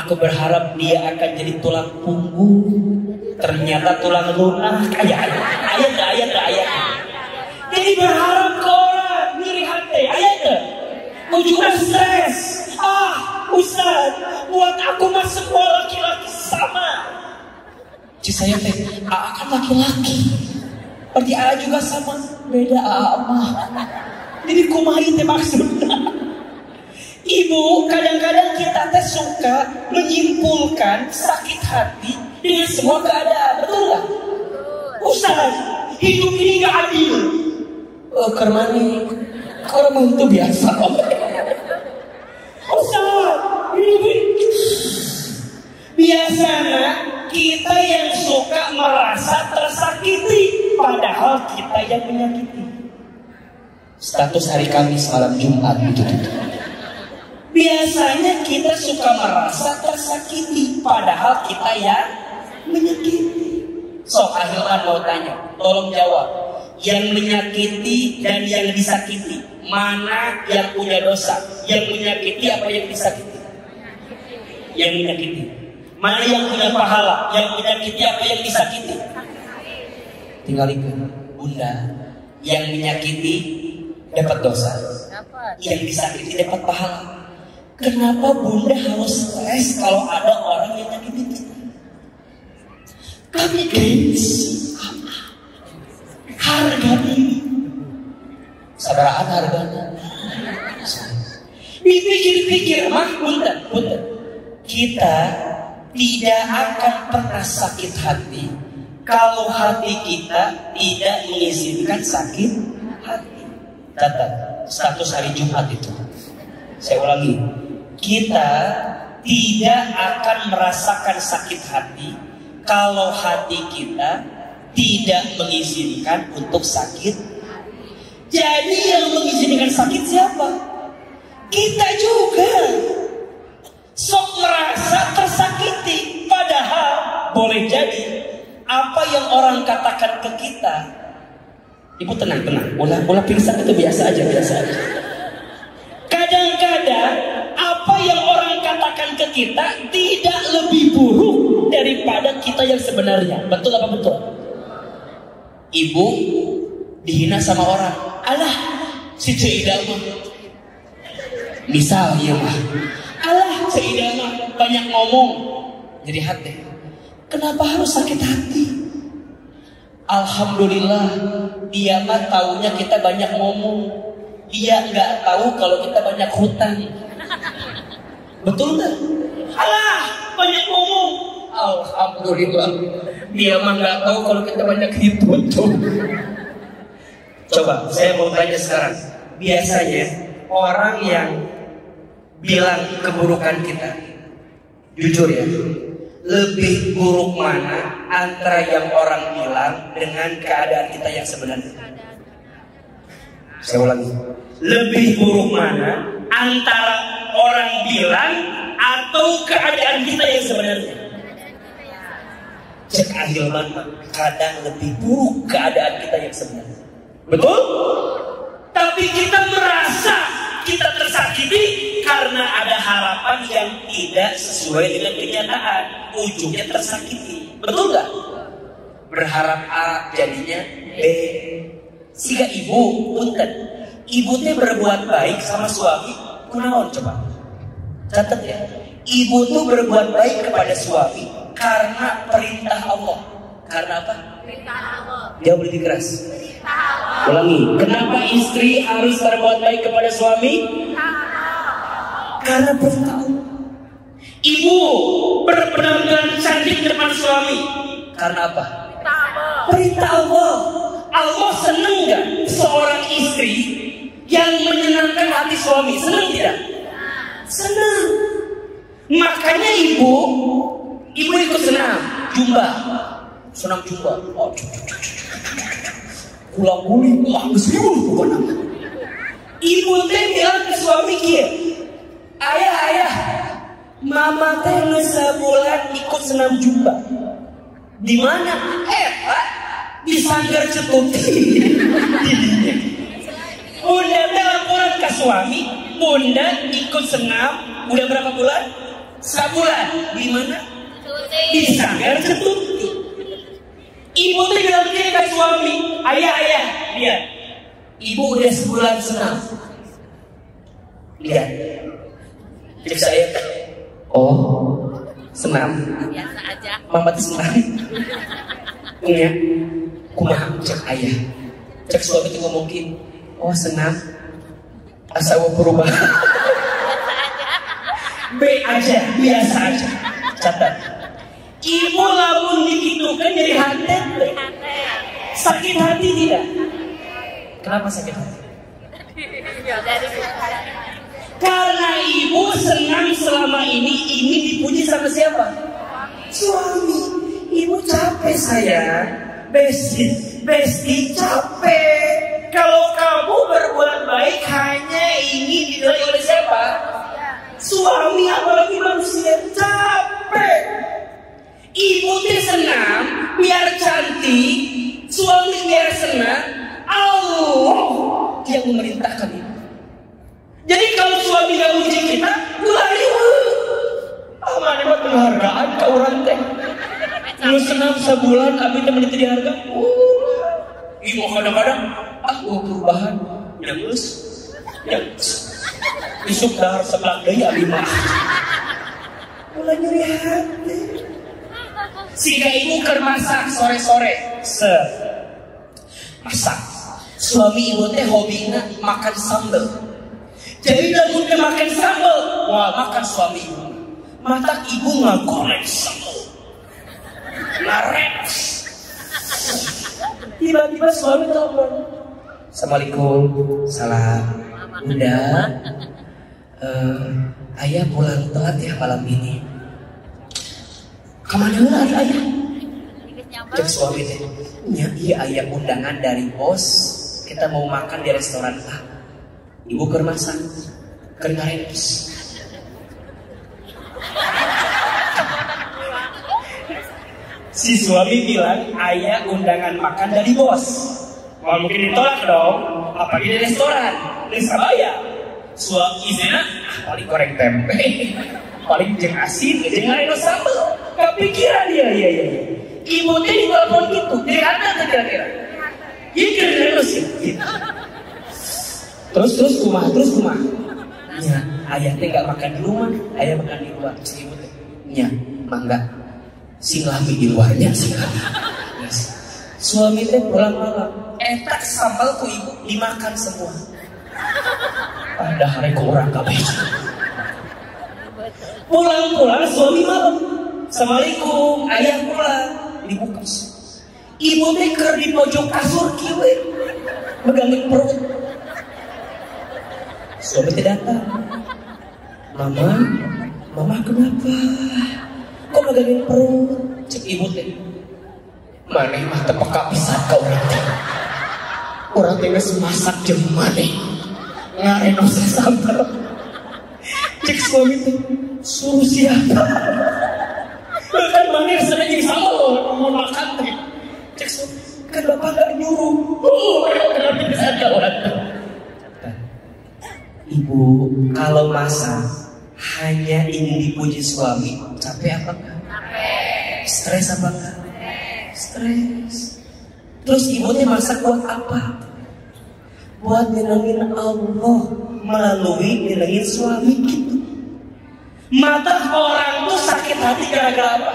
Aku berharap dia akan jadi tulang punggung. Ternyata tulang lunak. Ayat. Jadi berharap ke orang nyeri hati. Ayat. Ujungnya stres. Ustaz, buat aku masuk semua laki-laki sama. Saya teh, kan laki-laki. Berarti juga sama. Beda mah. Jadi kumaha teh maksudnya. Ibu, kadang-kadang kita teh suka menyimpulkan sakit hati dengan semua keadaan. Betul nggak? Ustaz, hidup ini nggak adil. Karena itu biasa. Ustaz, hidup ini biasanya kita yang suka merasa tersakiti, padahal kita yang menyakiti. Status hari Kamis malam Jumat gitu. Biasanya kita suka merasa tersakiti, padahal kita yang menyakiti. Sok Ahilman mau tanya, tolong jawab. Yang menyakiti dan yang disakiti, mana yang punya dosa? Yang menyakiti apa yang disakiti? Yang menyakiti. Mana yang punya pahala? Yang menyakiti apa yang disakiti? Tinggal ikut. Bunda, yang menyakiti dapat dosa, yang disakiti dapat pahala. Kenapa Bunda harus stres kalau ada orang yang nyakitin kita? Kami gengsi, harga diri, sabaraan harganya. Dipikir-pikir, punten. Kita tidak akan pernah sakit hati kalau hati kita tidak mengizinkan sakit hati. Catat status hari Jumat itu. Saya ulangi, kita tidak akan merasakan sakit hati kalau hati kita tidak mengizinkan untuk sakit. Jadi yang mengizinkan sakit siapa? Kita juga. Sok merasa tersakiti, padahal boleh jadi apa yang orang katakan ke kita. Ibu tenang, bola pingsan itu biasa aja. Kadang-kadang apa yang orang katakan ke kita tidak lebih buruk daripada kita yang sebenarnya. Betul apa betul? Ibu dihina sama orang. Alah, si Ceidah mah. Misalnya mah. Alah, Ceidah mah banyak ngomong. Jadi hati. Kenapa harus sakit hati? Alhamdulillah, dia mah taunya kita banyak ngomong. Dia nggak tahu kalau kita banyak hutang. Betul nggak? Alah, banyak ngomong. Alhamdulillah, dia mah nggak tahu kalau kita banyak hitung. Coba, saya mau tanya sekarang. Biasanya orang yang bilang keburukan kita, jujur ya, lebih buruk mana antara yang orang bilang dengan keadaan kita yang sebenarnya? Saya ulangi, lebih buruk mana antara orang bilang atau keadaan kita yang sebenarnya? Cek Ahilman, kadang lebih buruk keadaan kita yang sebenarnya. Betul? Tapi kita merasa kita tersakiti karena ada harapan yang tidak sesuai dengan kenyataan. Ujungnya tersakiti. Betul nggak? Berharap A jadinya B. Siga ibu, punten. Ibu teh berbuat baik sama suami, kunaon coba? Catat ya. Ibu tuh berbuat baik kepada suami karena perintah Allah. Karena apa? Perintah Allah. Jawab lebih keras. Ulangi. Kenapa istri harus berbuat baik kepada suami? Karena perintah Allah. Ibu berpenampilan cantik depan suami. Karena apa? Perintah Allah. Allah senang nggak seorang istri yang menyenangkan hati suami? Senang tidak? Senang. Makanya ibu ikut senam jumba. Senam jumba. Oh, pulang buli, bukan apa. Ibu teh bilang ke suami kia, ayah, mama teh sebulan ikut senam jumba. Di mana? Di Sanggar Cetuti. Bunda laporan ke suami, Bunda ikut senam, udah berapa bulan? Sebulan. Di mana? Di Sanggar Cetuti. Ibu tuh bilang gini ke suami, ayah, lihat, ibu udah sebulan senam. Lihat, cek saya, oh, senam. Biasa aja. Mama tuh senam. Punya, kumaha cek ayah, cek suami tuh ngomongin, oh senam, asal perubahan. B aja, biasa aja. Catat. Ibu lamun dikitukan jadi hati. Sakit hati tidak? Kenapa sakit hati? Karena ibu senang selama ini ingin dipuji sama siapa? Suami. Ibu capek sayang. Besti capek. Kalau kamu berbuat baik hanya ingin dinilai oleh siapa? Suami, apalagi manusia, capek. Ibu dia senang biar cantik, suami biar senang. Allah yang memerintahkan ibu. Jadi kalau suami gak muji kita, mulai mana buat penghargaan ke orang teh. Lu senang sebulan, abi teh meniti diharga. Ibu kadang-kadang, gua perubahan, yang isuk dahar sebelah deui abi mah. Mulai nyeri hati. Sehingga ibu keur masak sore-sore, masak. Suami ibu teh hobina makan sambal. Jadi lamun teh makan sambal, wah makan suami ibu. Mata ibu ngagoreng sambal. Ngareps. Tiba-tiba suami telepon. Assalamualaikum, salam. Bunda, ayah pulang telat ya malam ini. Kemana lah ayah? Cek suami teh. Iya ayah undangan dari bos. Kita mau makan di restoran A. Ibu keur masak, keur ngareps. Si suami bilang ayah undangan makan dari bos. Wah mungkin ditolak dong. Apalagi di restoran, di Surabaya. Suami izina paling goreng tempe. Paling jeng asin, jeng areno sambal. Kepikiran dia, iya. Ibu teh di telepon gitu, jadi ada tuh kira-kira. Iya kira-kira sih. Terus kumah. Ya, ayah teh gak makan di rumah, ayah makan di luar. Ibu teh, ya, mangga. Singlami di luarnya, singlami. Yes. Suami teh pulang malam, etak sambal ku ibu dimakan semua. Padahal reko orang kabeh. Pulang suami malam. Assalamualaikum, ayah pulang. Dibuka. Ibu teh keur di pojok kasur kieu, megangin perut. Suami teh datang. Mama kenapa? Kok megangin perut? Cek ibu teh. Maneh mah teu peka pisan ka urang teh. Urang teh geus masak jeung maneh. Ngarenos sambal. Cek suami teh. Suruh siapa? Kan maneh sedang jadi sambal mau makan teh. Cek suami, kan bapak gak nyuruh. Kenapa bisa ka urang teh? Ibu kalau masak hanya ingin dipuji suami, capek apa enggak? Stres apa enggak? Stres. Terus ibu teh masak buat apa? Buat nyenengin Allah melalui nyenengin suami gitu. Mata orang tuh sakit hati gara-gara apa?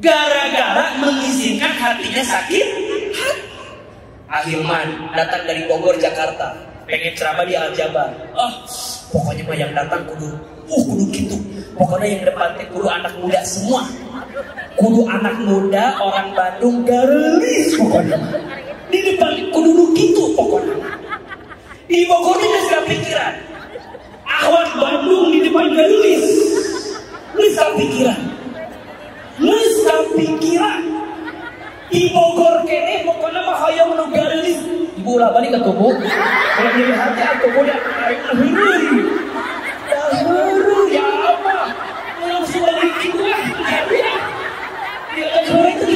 Gara-gara mengizinkan hatinya sakit hati. Ahilman datang dari Bogor, Jakarta, pengen ceramah di Al-Jabar. Pokoknya mah yang datang kudu gitu. Pokoknya yang depan teh kudu anak muda semua. Kudu anak muda, orang Bandung garis pokoknya. Di depan kudu gitu pokoknya. Di Bogor ini gak pikiran. Ahwat Bandung di depan garis. Gak pikiran. Di Bogor kene pokoknya mah hayang nu garis. Ibu ulah balik ke tubuh. Kalau jadi hati aku udah huru. Ya apa? Langsung balik itu lah. Ya itu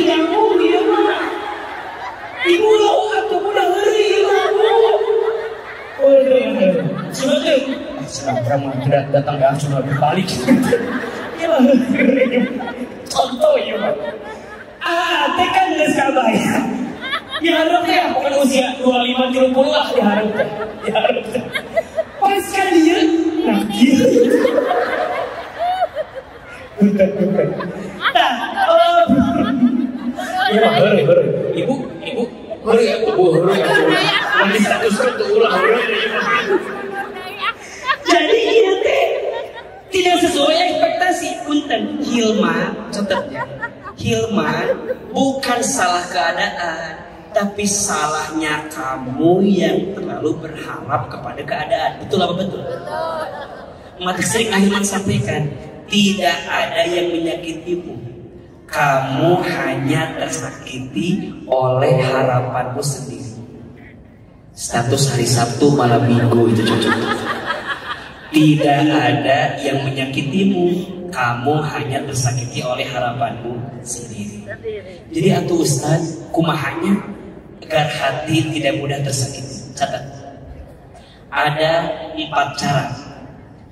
Sudah tuh. Sekarang mah tidak datang dah sudah berbalik. Iya. Contoh ya, Pak. Tekan geus kabaya. Diharap teh bukan usia 25 30 lah diharap teh. Diharap teh. Pas kan dia. Nah, gitu. Nah, iya mah heureuy. Ibu, heureuy ya, heureuy. Nanti statuskan tuh ulah heureuy. Jadi ieu teh tidak sesuai ekspektasi. Punten, Hilma, contohnya. Hilma bukan salah keadaan, tapi salahnya kamu yang terlalu berharap kepada keadaan. Betul apa betul? Mati sering Hilman sampaikan, tidak ada yang menyakitimu. Kamu hanya tersakiti oleh harapanmu sendiri. Status hari Sabtu malam Minggu itu cocok. Tidak ada yang menyakitimu. Kamu hanya tersakiti oleh harapanmu sendiri. Jadi atuh Ustaz, kumahanya agar hati tidak mudah tersakiti. Catat. Ada 4 cara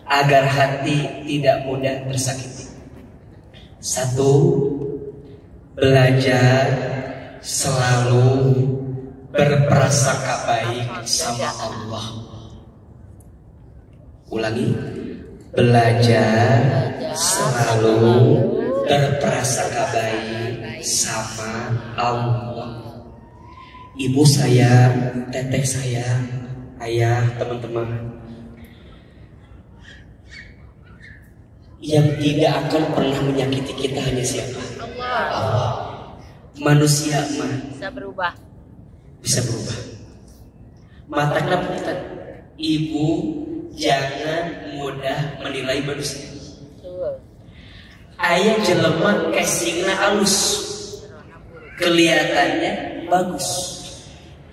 agar hati tidak mudah tersakiti. 1, belajar selalu berprasangka baik sama Allah. Ulangi, belajar selalu berprasangka baik sama Allah. Ibu saya, teteh saya, ayah, teman-teman, yang tidak akan pernah menyakiti kita hanya siapa? Allah. Manusia mah bisa berubah. Matanya punten, ibu jangan mudah menilai manusia. Ayah jelema casingna halus, kelihatannya bagus.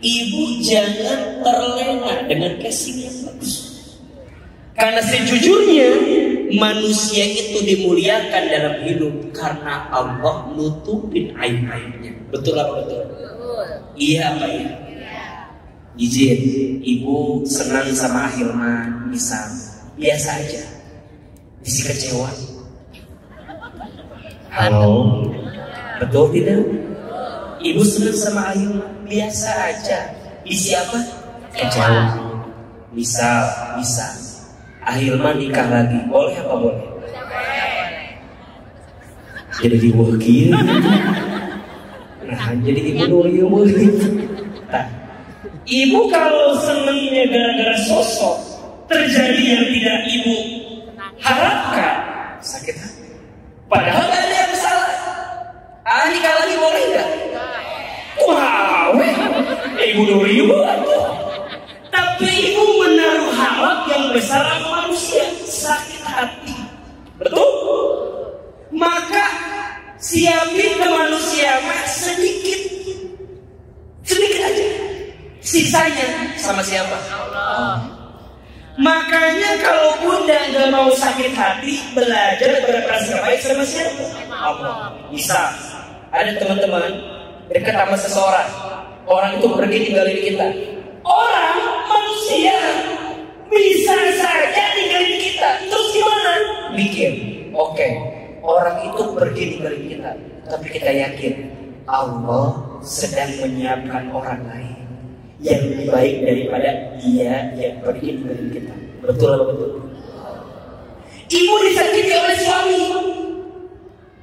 Ibu jangan terlena dengan casing yang bagus. Karena sejujurnya manusia itu dimuliakan dalam hidup karena Allah nutupin aib-aibnya. Betul apa betul? Iya apa ya? Izin, ibu senang sama Hilman, misal biasa aja, isi kecewa. Halo, betul tidak? Ibu senang sama Hilman, biasa aja, isi apa? Kecewa. Misal, Hilman nikah lagi, boleh apa boleh? Jadi diwakil. Nah, jadi ibu Nuri boleh. Ibu kalau senangnya gara-gara sosok terjadi yang tidak ibu harapkan, sakit hati. Padahal gak ada yang salah. Nikah lagi boleh gak? Wah, ibu Nuri atuh. Tapi ibu menaruh harap yang besar sama manusia, sakit hati. Betul? Maka siapin ke manusia sedikit aja. Sisanya sama siapa? Allah. Makanya kalau bunda gak mau sakit hati, belajar berprasangka baik sama siapa? Allah. Misal ada teman-teman dekat sama seseorang, orang itu pergi tinggalin kita. Orang manusia bisa saja tinggalin kita. Terus gimana? Mikir, oke, orang itu pergi tinggalin kita, tapi kita yakin Allah sedang menyiapkan orang lain yang lebih baik daripada dia yang pergi tinggalin kita. Betul apa betul? Ibu disakiti oleh suami,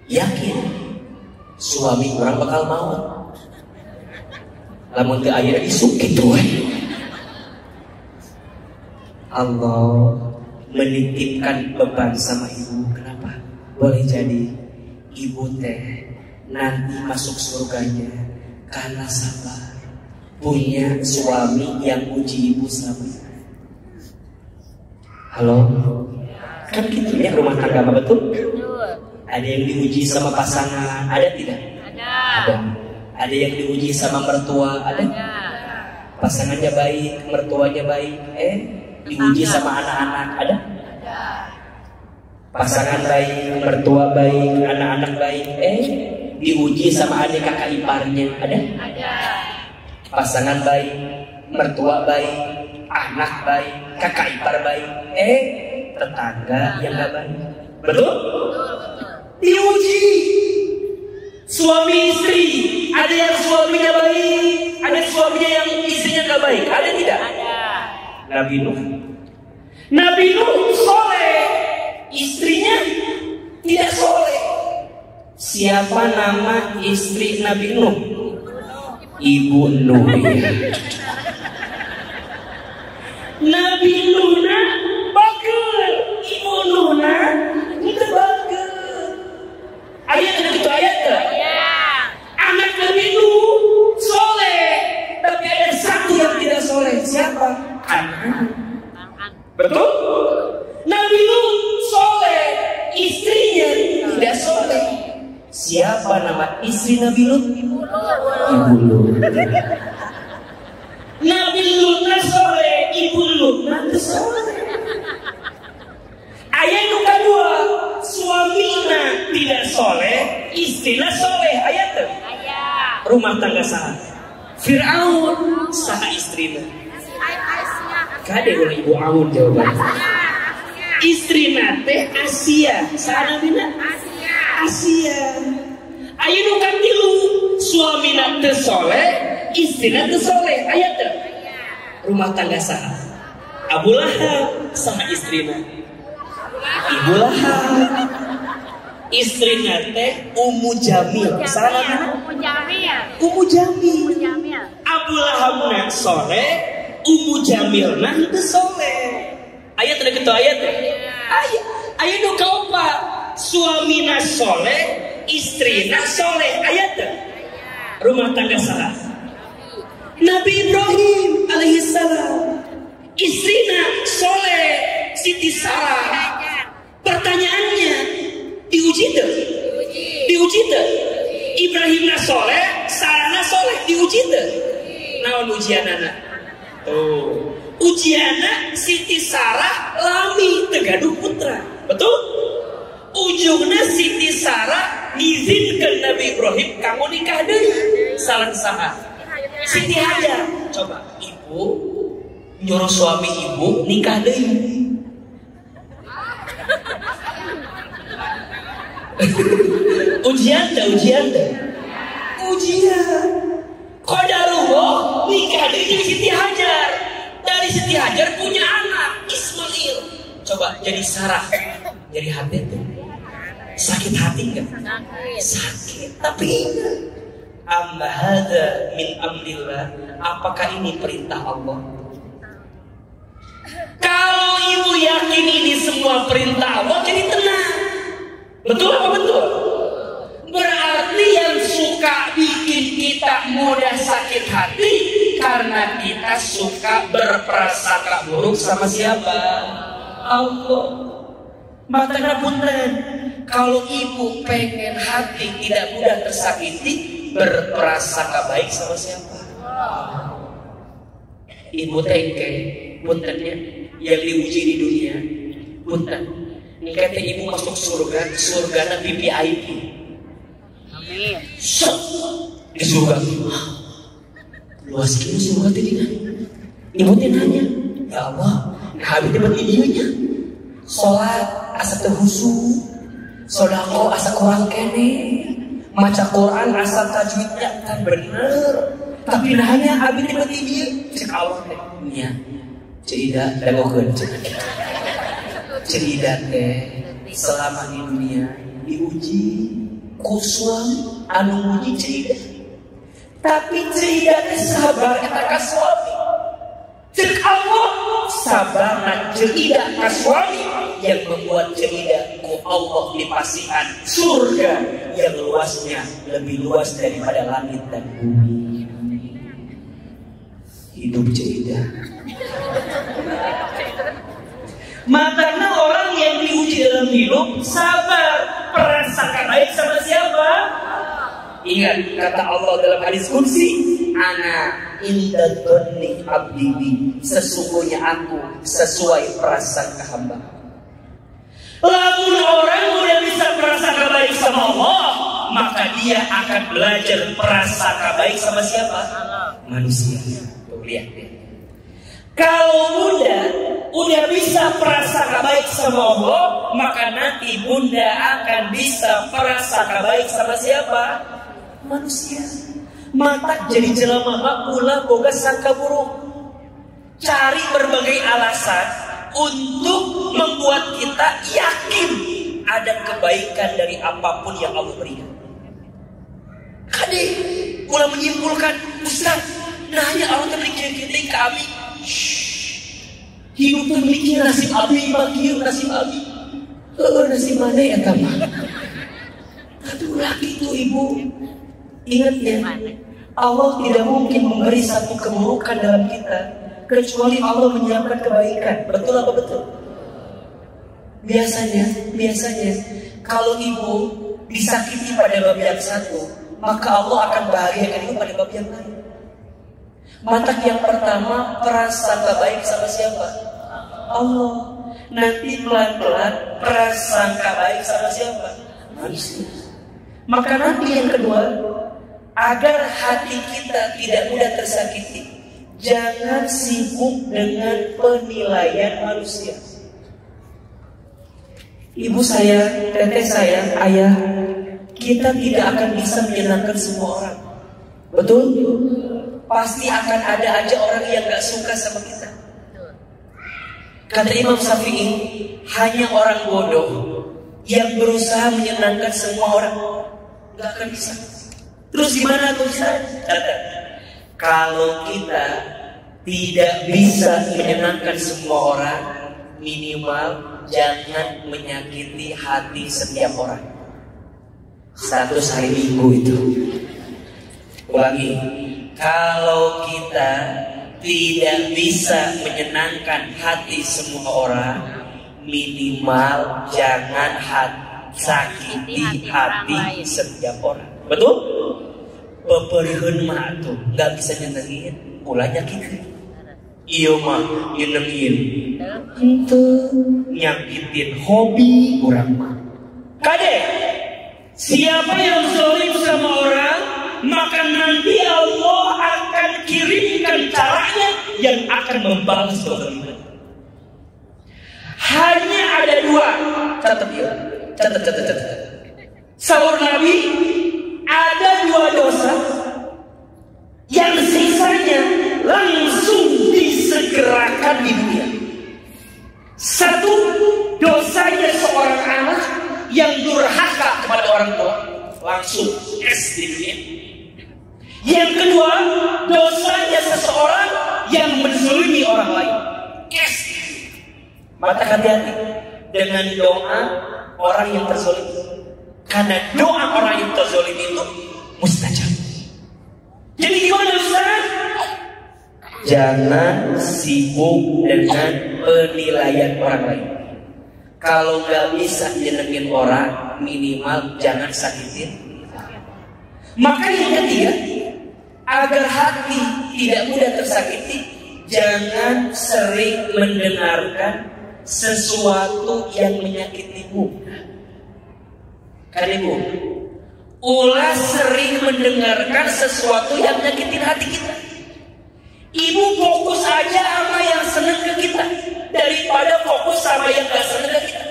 yakin suami orang bakal mau. Lamun teu aya isu kitu we. Allah menitipkan beban sama ibu. Kenapa? Boleh jadi ibu teh nanti masuk surganya karena sabar punya suami yang uji ibu selama ini. Halo? Kan gitu ya rumah tangga, betul? Ada yang diuji sama pasangan, ada tidak? Ada. Ada yang diuji sama mertua, ada? Pasangannya baik, mertuanya baik, diuji sama anak-anak, ada? Pasangan baik, mertua baik, anak-anak baik, diuji sama adik kakak iparnya, ada? Pasangan baik, mertua baik, anak baik, kakak ipar baik, tetangga yang gak baik. Betul? Diuji. Suami istri, ada yang suaminya baik, ada suaminya yang istrinya gak baik, ada tidak? Ada. Nabi Nuh soleh, istrinya tidak soleh. Siapa nama istri Nabi Nuh? Ibu Nuh. Nabi Nuh bagus, Ibu Nuh itu bagus. Ayat ada gitu ayat tak? Anak Nabi Nuh soleh, tapi ada satu yang tidak soleh. Siapa? Anak. Betul? Nabi Nuh soleh, istrinya tidak soleh. Siapa nama istri Nabi Lut? Ibu Lut. Nabi Lut soleh, Ibu Lut soleh. Ayat yang kedua, suaminya tidak soleh, istrinya soleh. Ayat itu. Rumah tangga sah. Fir'aun sah istrinya. Kade kalau Ibu Aun jawabannya. Istri nate Asia, sana bina Asia. Ayat nukan tilu, suami nate soleh, istri nate soleh. Ayat tu. Rumah tangga sah. Abu Lahab sama istrinya. Ibu Lahab. Istrinya teh Ummu Jamil. Sana bina Ummu Jamil. Abu Lahab nak soleh, Ummu Jamil nah itu soleh. Ayat ada gitu ayat. Ayat nu kaopat. Suamina soleh, istrina soleh. Ayat. Rumah tangga salah. Nabi Ibrahim alaihissalam, istrina soleh, Siti Sarah. Pertanyaannya, diuji tuh? Diuji tuh? Ibrahim soleh, Sarah soleh, diuji tuh? Naon ujian anak? Oh, ujiana Siti Sarah lami tegaduh putra. Betul? Ujungnya Siti Sarah ngizinkan Nabi Ibrahim kamu nikah deui. Salah saha? Siti Hajar. Coba ibu nyuruh suami ibu nikah deui. Ujian. Qadarullah nikah dari Siti Hajar. Dari Siti Hajar punya anak Ismail. Coba jadi Sarah, jadi hati tuh sakit hati nggak? Sakit. Tapi ingat, amma hadza min amrillah. Apakah ini perintah Allah? Kalau ibu yakin ini semua perintah Allah, jadi tenang. Betul apa betul? Berarti yang suka bikin kita mudah sakit hati karena kita suka berprasangka buruk sama siapa? Allah. Makanya punten, kalau ibu pengen hati tidak mudah tersakiti, berprasangka baik sama siapa? Ibu tengke, puntennya yang diuji di dunia, punten. Kata ibu masuk surga, surga VIP. So, di surga luas kini surga tidak. Ibu nanya, ya Allah, nah habis dapat videonya. Sholat asa terhusu, sodako asa kurang kene, maca Quran asa tajwidnya kan bener. Tapi nanya habis dapat video, cek Allah nya, cerita dagokeun cerita selama di dunia diuji. Kuswam anu muji cerita, tapi cerita sabar kata suami. Cek Allah sabar dan cerita suami yang membuat cerita ku Allah dipasihan surga yang luasnya lebih luas daripada langit dan bumi. Hidup cerita. Makanya orang yang diuji dalam hidup sabar, prasangka baik sama siapa? Ingat kata Allah dalam hadis qudsi, ana inda dhanni abdi bi, sesungguhnya aku sesuai prasangka hamba. Lamun orang udah bisa prasangka baik sama Allah, maka dia akan belajar prasangka baik sama siapa? Manusia. Tuh lihat. Kalau bunda udah bisa prasangka baik sama Allah, maka nanti bunda akan bisa prasangka baik sama siapa? Manusia. Mata jadi jelema ulah boga sangka buruk. Cari berbagai alasan untuk membuat kita yakin ada kebaikan dari apapun yang Allah berikan. Kade, ulah menyimpulkan, Ustaz, nanya Allah memberikan kita kami. Hidup itu memiliki nasib abi, bagian nasib abi. Nasib mana ya kamu? Satu lagi itu ibu, ingat ya, Allah tidak mungkin memberi satu keburukan dalam kita kecuali Allah menyiapkan kebaikan. Betul apa betul? Biasanya kalau ibu disakiti pada bab yang satu, maka Allah akan bahagiakan ibu pada bab yang lain. Mata yang pertama prasangka baik sama siapa? Allah. Nanti pelan-pelan prasangka baik sama siapa? Manusia. Maka nanti yang kedua, agar hati kita tidak mudah tersakiti, jangan sibuk dengan penilaian manusia. Ibu saya, teteh saya, ayah, kita tidak akan bisa menyenangkan semua orang. Betul? Pasti akan ada aja orang yang gak suka sama kita. Kata Imam Syafi'i, hanya orang bodoh yang berusaha menyenangkan semua orang. Gak akan bisa. Terus gimana tuh Ustaz? Kalau kita tidak bisa menyenangkan semua orang, minimal jangan menyakiti hati setiap orang. 100 hari Minggu itu. Ulangi, kalau kita tidak bisa menyenangkan hati semua orang, minimal jangan sakiti hati setiap orang. Betul? Peperiheun mah tuh nggak bisa nyenengin, ulah nyakitin. Iya mah nyenengin, itu nyakitin hobi orang mah. Kade, siapa yang zalim sama orang, maka nanti Allah akan kirimkan caranya yang akan membalas kezaliman. Hanya ada dua, catat. Sahur Nabi, ada dua dosa yang sisanya langsung disegerakan di dunia. Satu, dosanya seorang anak yang durhaka kepada orang tua, langsung es di dunia. Yang kedua, dosanya seseorang yang menzalimi orang lain, es. Maka hati-hati dengan doa orang yang terzalimi, karena doa orang yang terzalimi itu mustajab. Jadi gimana Ustaz? Jangan sibuk dengan penilaian orang lain. Kalau nggak bisa nyenengin orang, minimal jangan sakitin. Maka yang ketiga, agar hati tidak mudah tersakiti, jangan sering mendengarkan sesuatu yang menyakitimu. Kan ibu, ulah sering mendengarkan sesuatu yang menyakitin hati kita. Ibu fokus aja sama yang seneng ke kita daripada fokus sama yang gak seneng ke kita.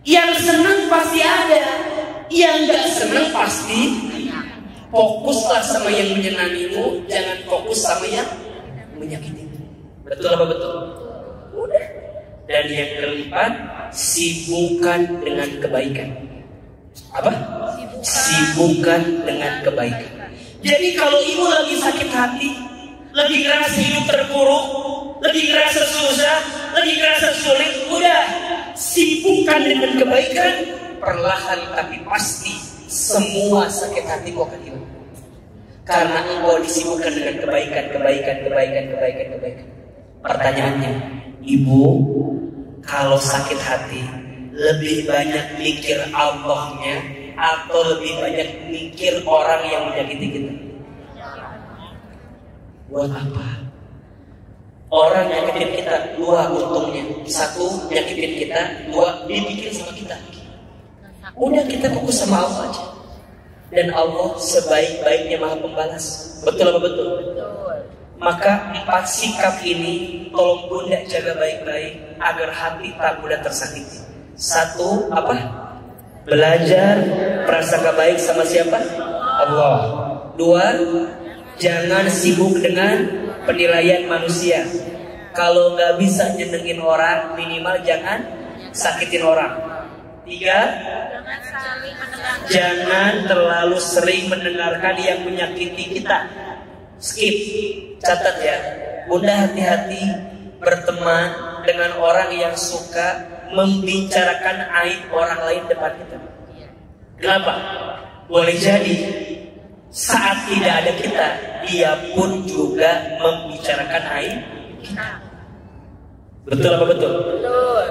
Yang seneng pasti ada, yang gak seneng pasti. Fokuslah sama yang menyenangimu, jangan fokus sama yang menyakitimu. Betul apa betul? Udah. Dan yang keempat, sibukkan dengan kebaikan. Apa? Sibukkan dengan kebaikan. Jadi kalau ibu lagi sakit hati, lagi ngerasa hidup terpuruk, lagi ngerasa susah, lagi ngerasa sulit, udah sibukkan dengan kebaikan. Perlahan tapi pasti semua sakit hati kau akan hilang. Karena engkau disibukkan dengan kebaikan. Pertanyaannya, ibu kalau sakit hati lebih banyak mikir Allahnya atau lebih banyak mikir orang yang menyakiti kita? Buat apa? Orang nyakitin kita dua untungnya. Satu, nyakitin kita. Dua, dibikin sama kita. Udah kita fokus sama Allah aja. Dan Allah sebaik-baiknya maha pembalas. Betul apa betul? Betul. Maka 4 sikap ini tolong Bunda jaga baik-baik agar hati tak mudah tersakiti. 1, apa? Belajar prasangka baik sama siapa? Allah. 2, jangan sibuk dengan penilaian manusia. Kalau nggak bisa nyenengin orang, minimal jangan sakitin orang. 3, jangan terlalu sering mendengarkan yang menyakiti kita. Skip. Catat ya, Bunda hati-hati berteman dengan orang yang suka membicarakan aib orang lain depan kita. Kenapa? Boleh jadi saat tidak ada kita, dia pun juga membicarakan aib kita. Betul apa betul? Betul.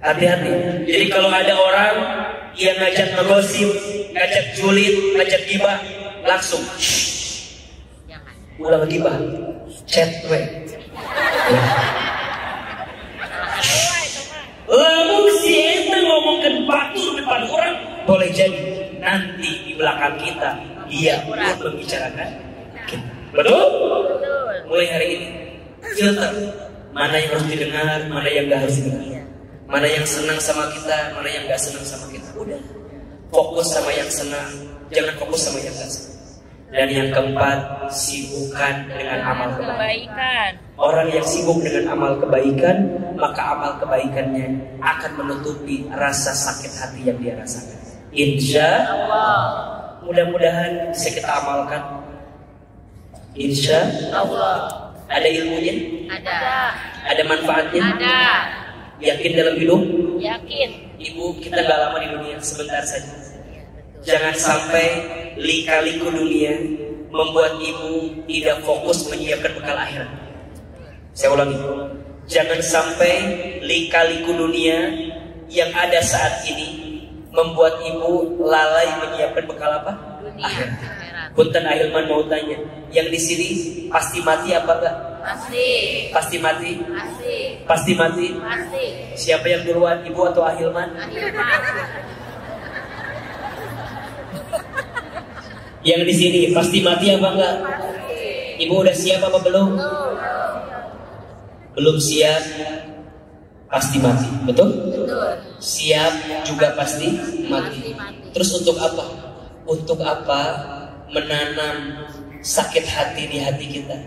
Hati-hati. Jadi kalau ada orang yang ngajak ngegosip, ngajak julid, ngajak gibah, langsung ulang gibah, chat we. Lalu si ente ngomongkan batur depan orang, boleh jadi nanti di belakang kita dia pun membicarakan kita. Betul? Mulai hari ini filter mana yang harus didengar, mana yang gak harus didengar, mana yang senang sama kita, mana yang gak senang sama kita. Udah fokus sama yang senang, jangan fokus sama yang gak senang. Dan yang keempat, sibukkan dengan amal kebaikan. Orang yang sibuk dengan amal kebaikan, maka amal kebaikannya akan menutupi rasa sakit hati yang dia rasakan. Insya Allah. Mudah-mudahan bisa kita amalkan. Insya Allah. Ada ilmunya? Ada. Ada manfaatnya? Ada. Yakin dalam hidup? Yakin. Ibu, kita gak lama di dunia, sebentar saja. Jangan sampai lika-liku dunia membuat ibu tidak fokus menyiapkan bekal akhirat. Saya ulangi, jangan sampai lika-liku dunia yang ada saat ini membuat ibu lalai menyiapkan bekal apa? Akhirat. Punten Ahilman mau tanya, yang di sini pasti mati apa enggak? Pasti. Pasti mati? Pasti. Pasti mati? Pasti. Siapa yang duluan, ibu atau Ahilman? Yang di sini pasti mati apa enggak? Ibu udah siap apa belum? Belum siap, pasti mati, betul? Siap juga pasti mati. Terus untuk apa? Untuk apa menanam sakit hati di hati kita?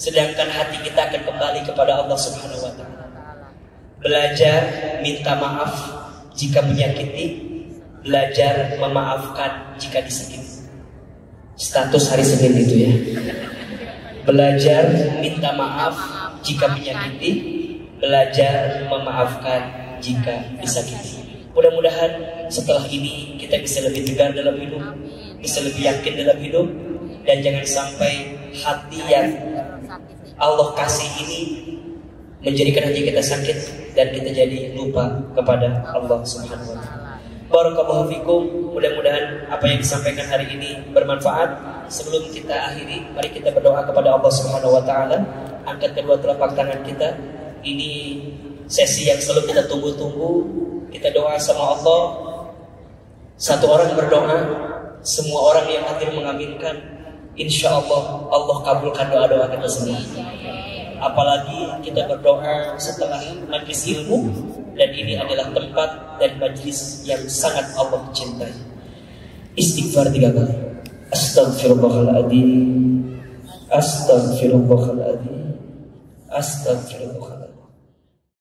Sedangkan hati kita akan kembali kepada Allah Subhanahu wa Ta'ala. Belajar minta maaf jika menyakiti, belajar memaafkan jika disakiti. Status hari Senin itu ya. Belajar minta maaf jika menyakiti, belajar memaafkan jika disakiti. Mudah-mudahan setelah ini kita bisa lebih tegar dalam hidup, bisa lebih yakin dalam hidup, dan jangan sampai hati yang Allah kasih ini menjadikan hati kita sakit dan kita jadi lupa kepada Allah Subhanahu wa Ta'ala. Barakallahu fikum. Mudah-mudahan apa yang disampaikan hari ini bermanfaat. Sebelum kita akhiri, mari kita berdoa kepada Allah Subhanahu wa Ta'ala. Angkat kedua telapak tangan kita. Ini sesi yang selalu kita tunggu-tunggu. Kita doa sama Allah. Satu orang berdoa, semua orang yang hadir mengaminkan. Insya Allah, Allah kabulkan doa-doa kita semua. Apalagi kita berdoa setelah majlis ilmu, dan ini adalah tempat dan majlis yang sangat Allah cintai. Istighfar 3 kali. Astaghfirullahaladzim. Astaghfirullahaladzim. Astaghfirullahaladzim.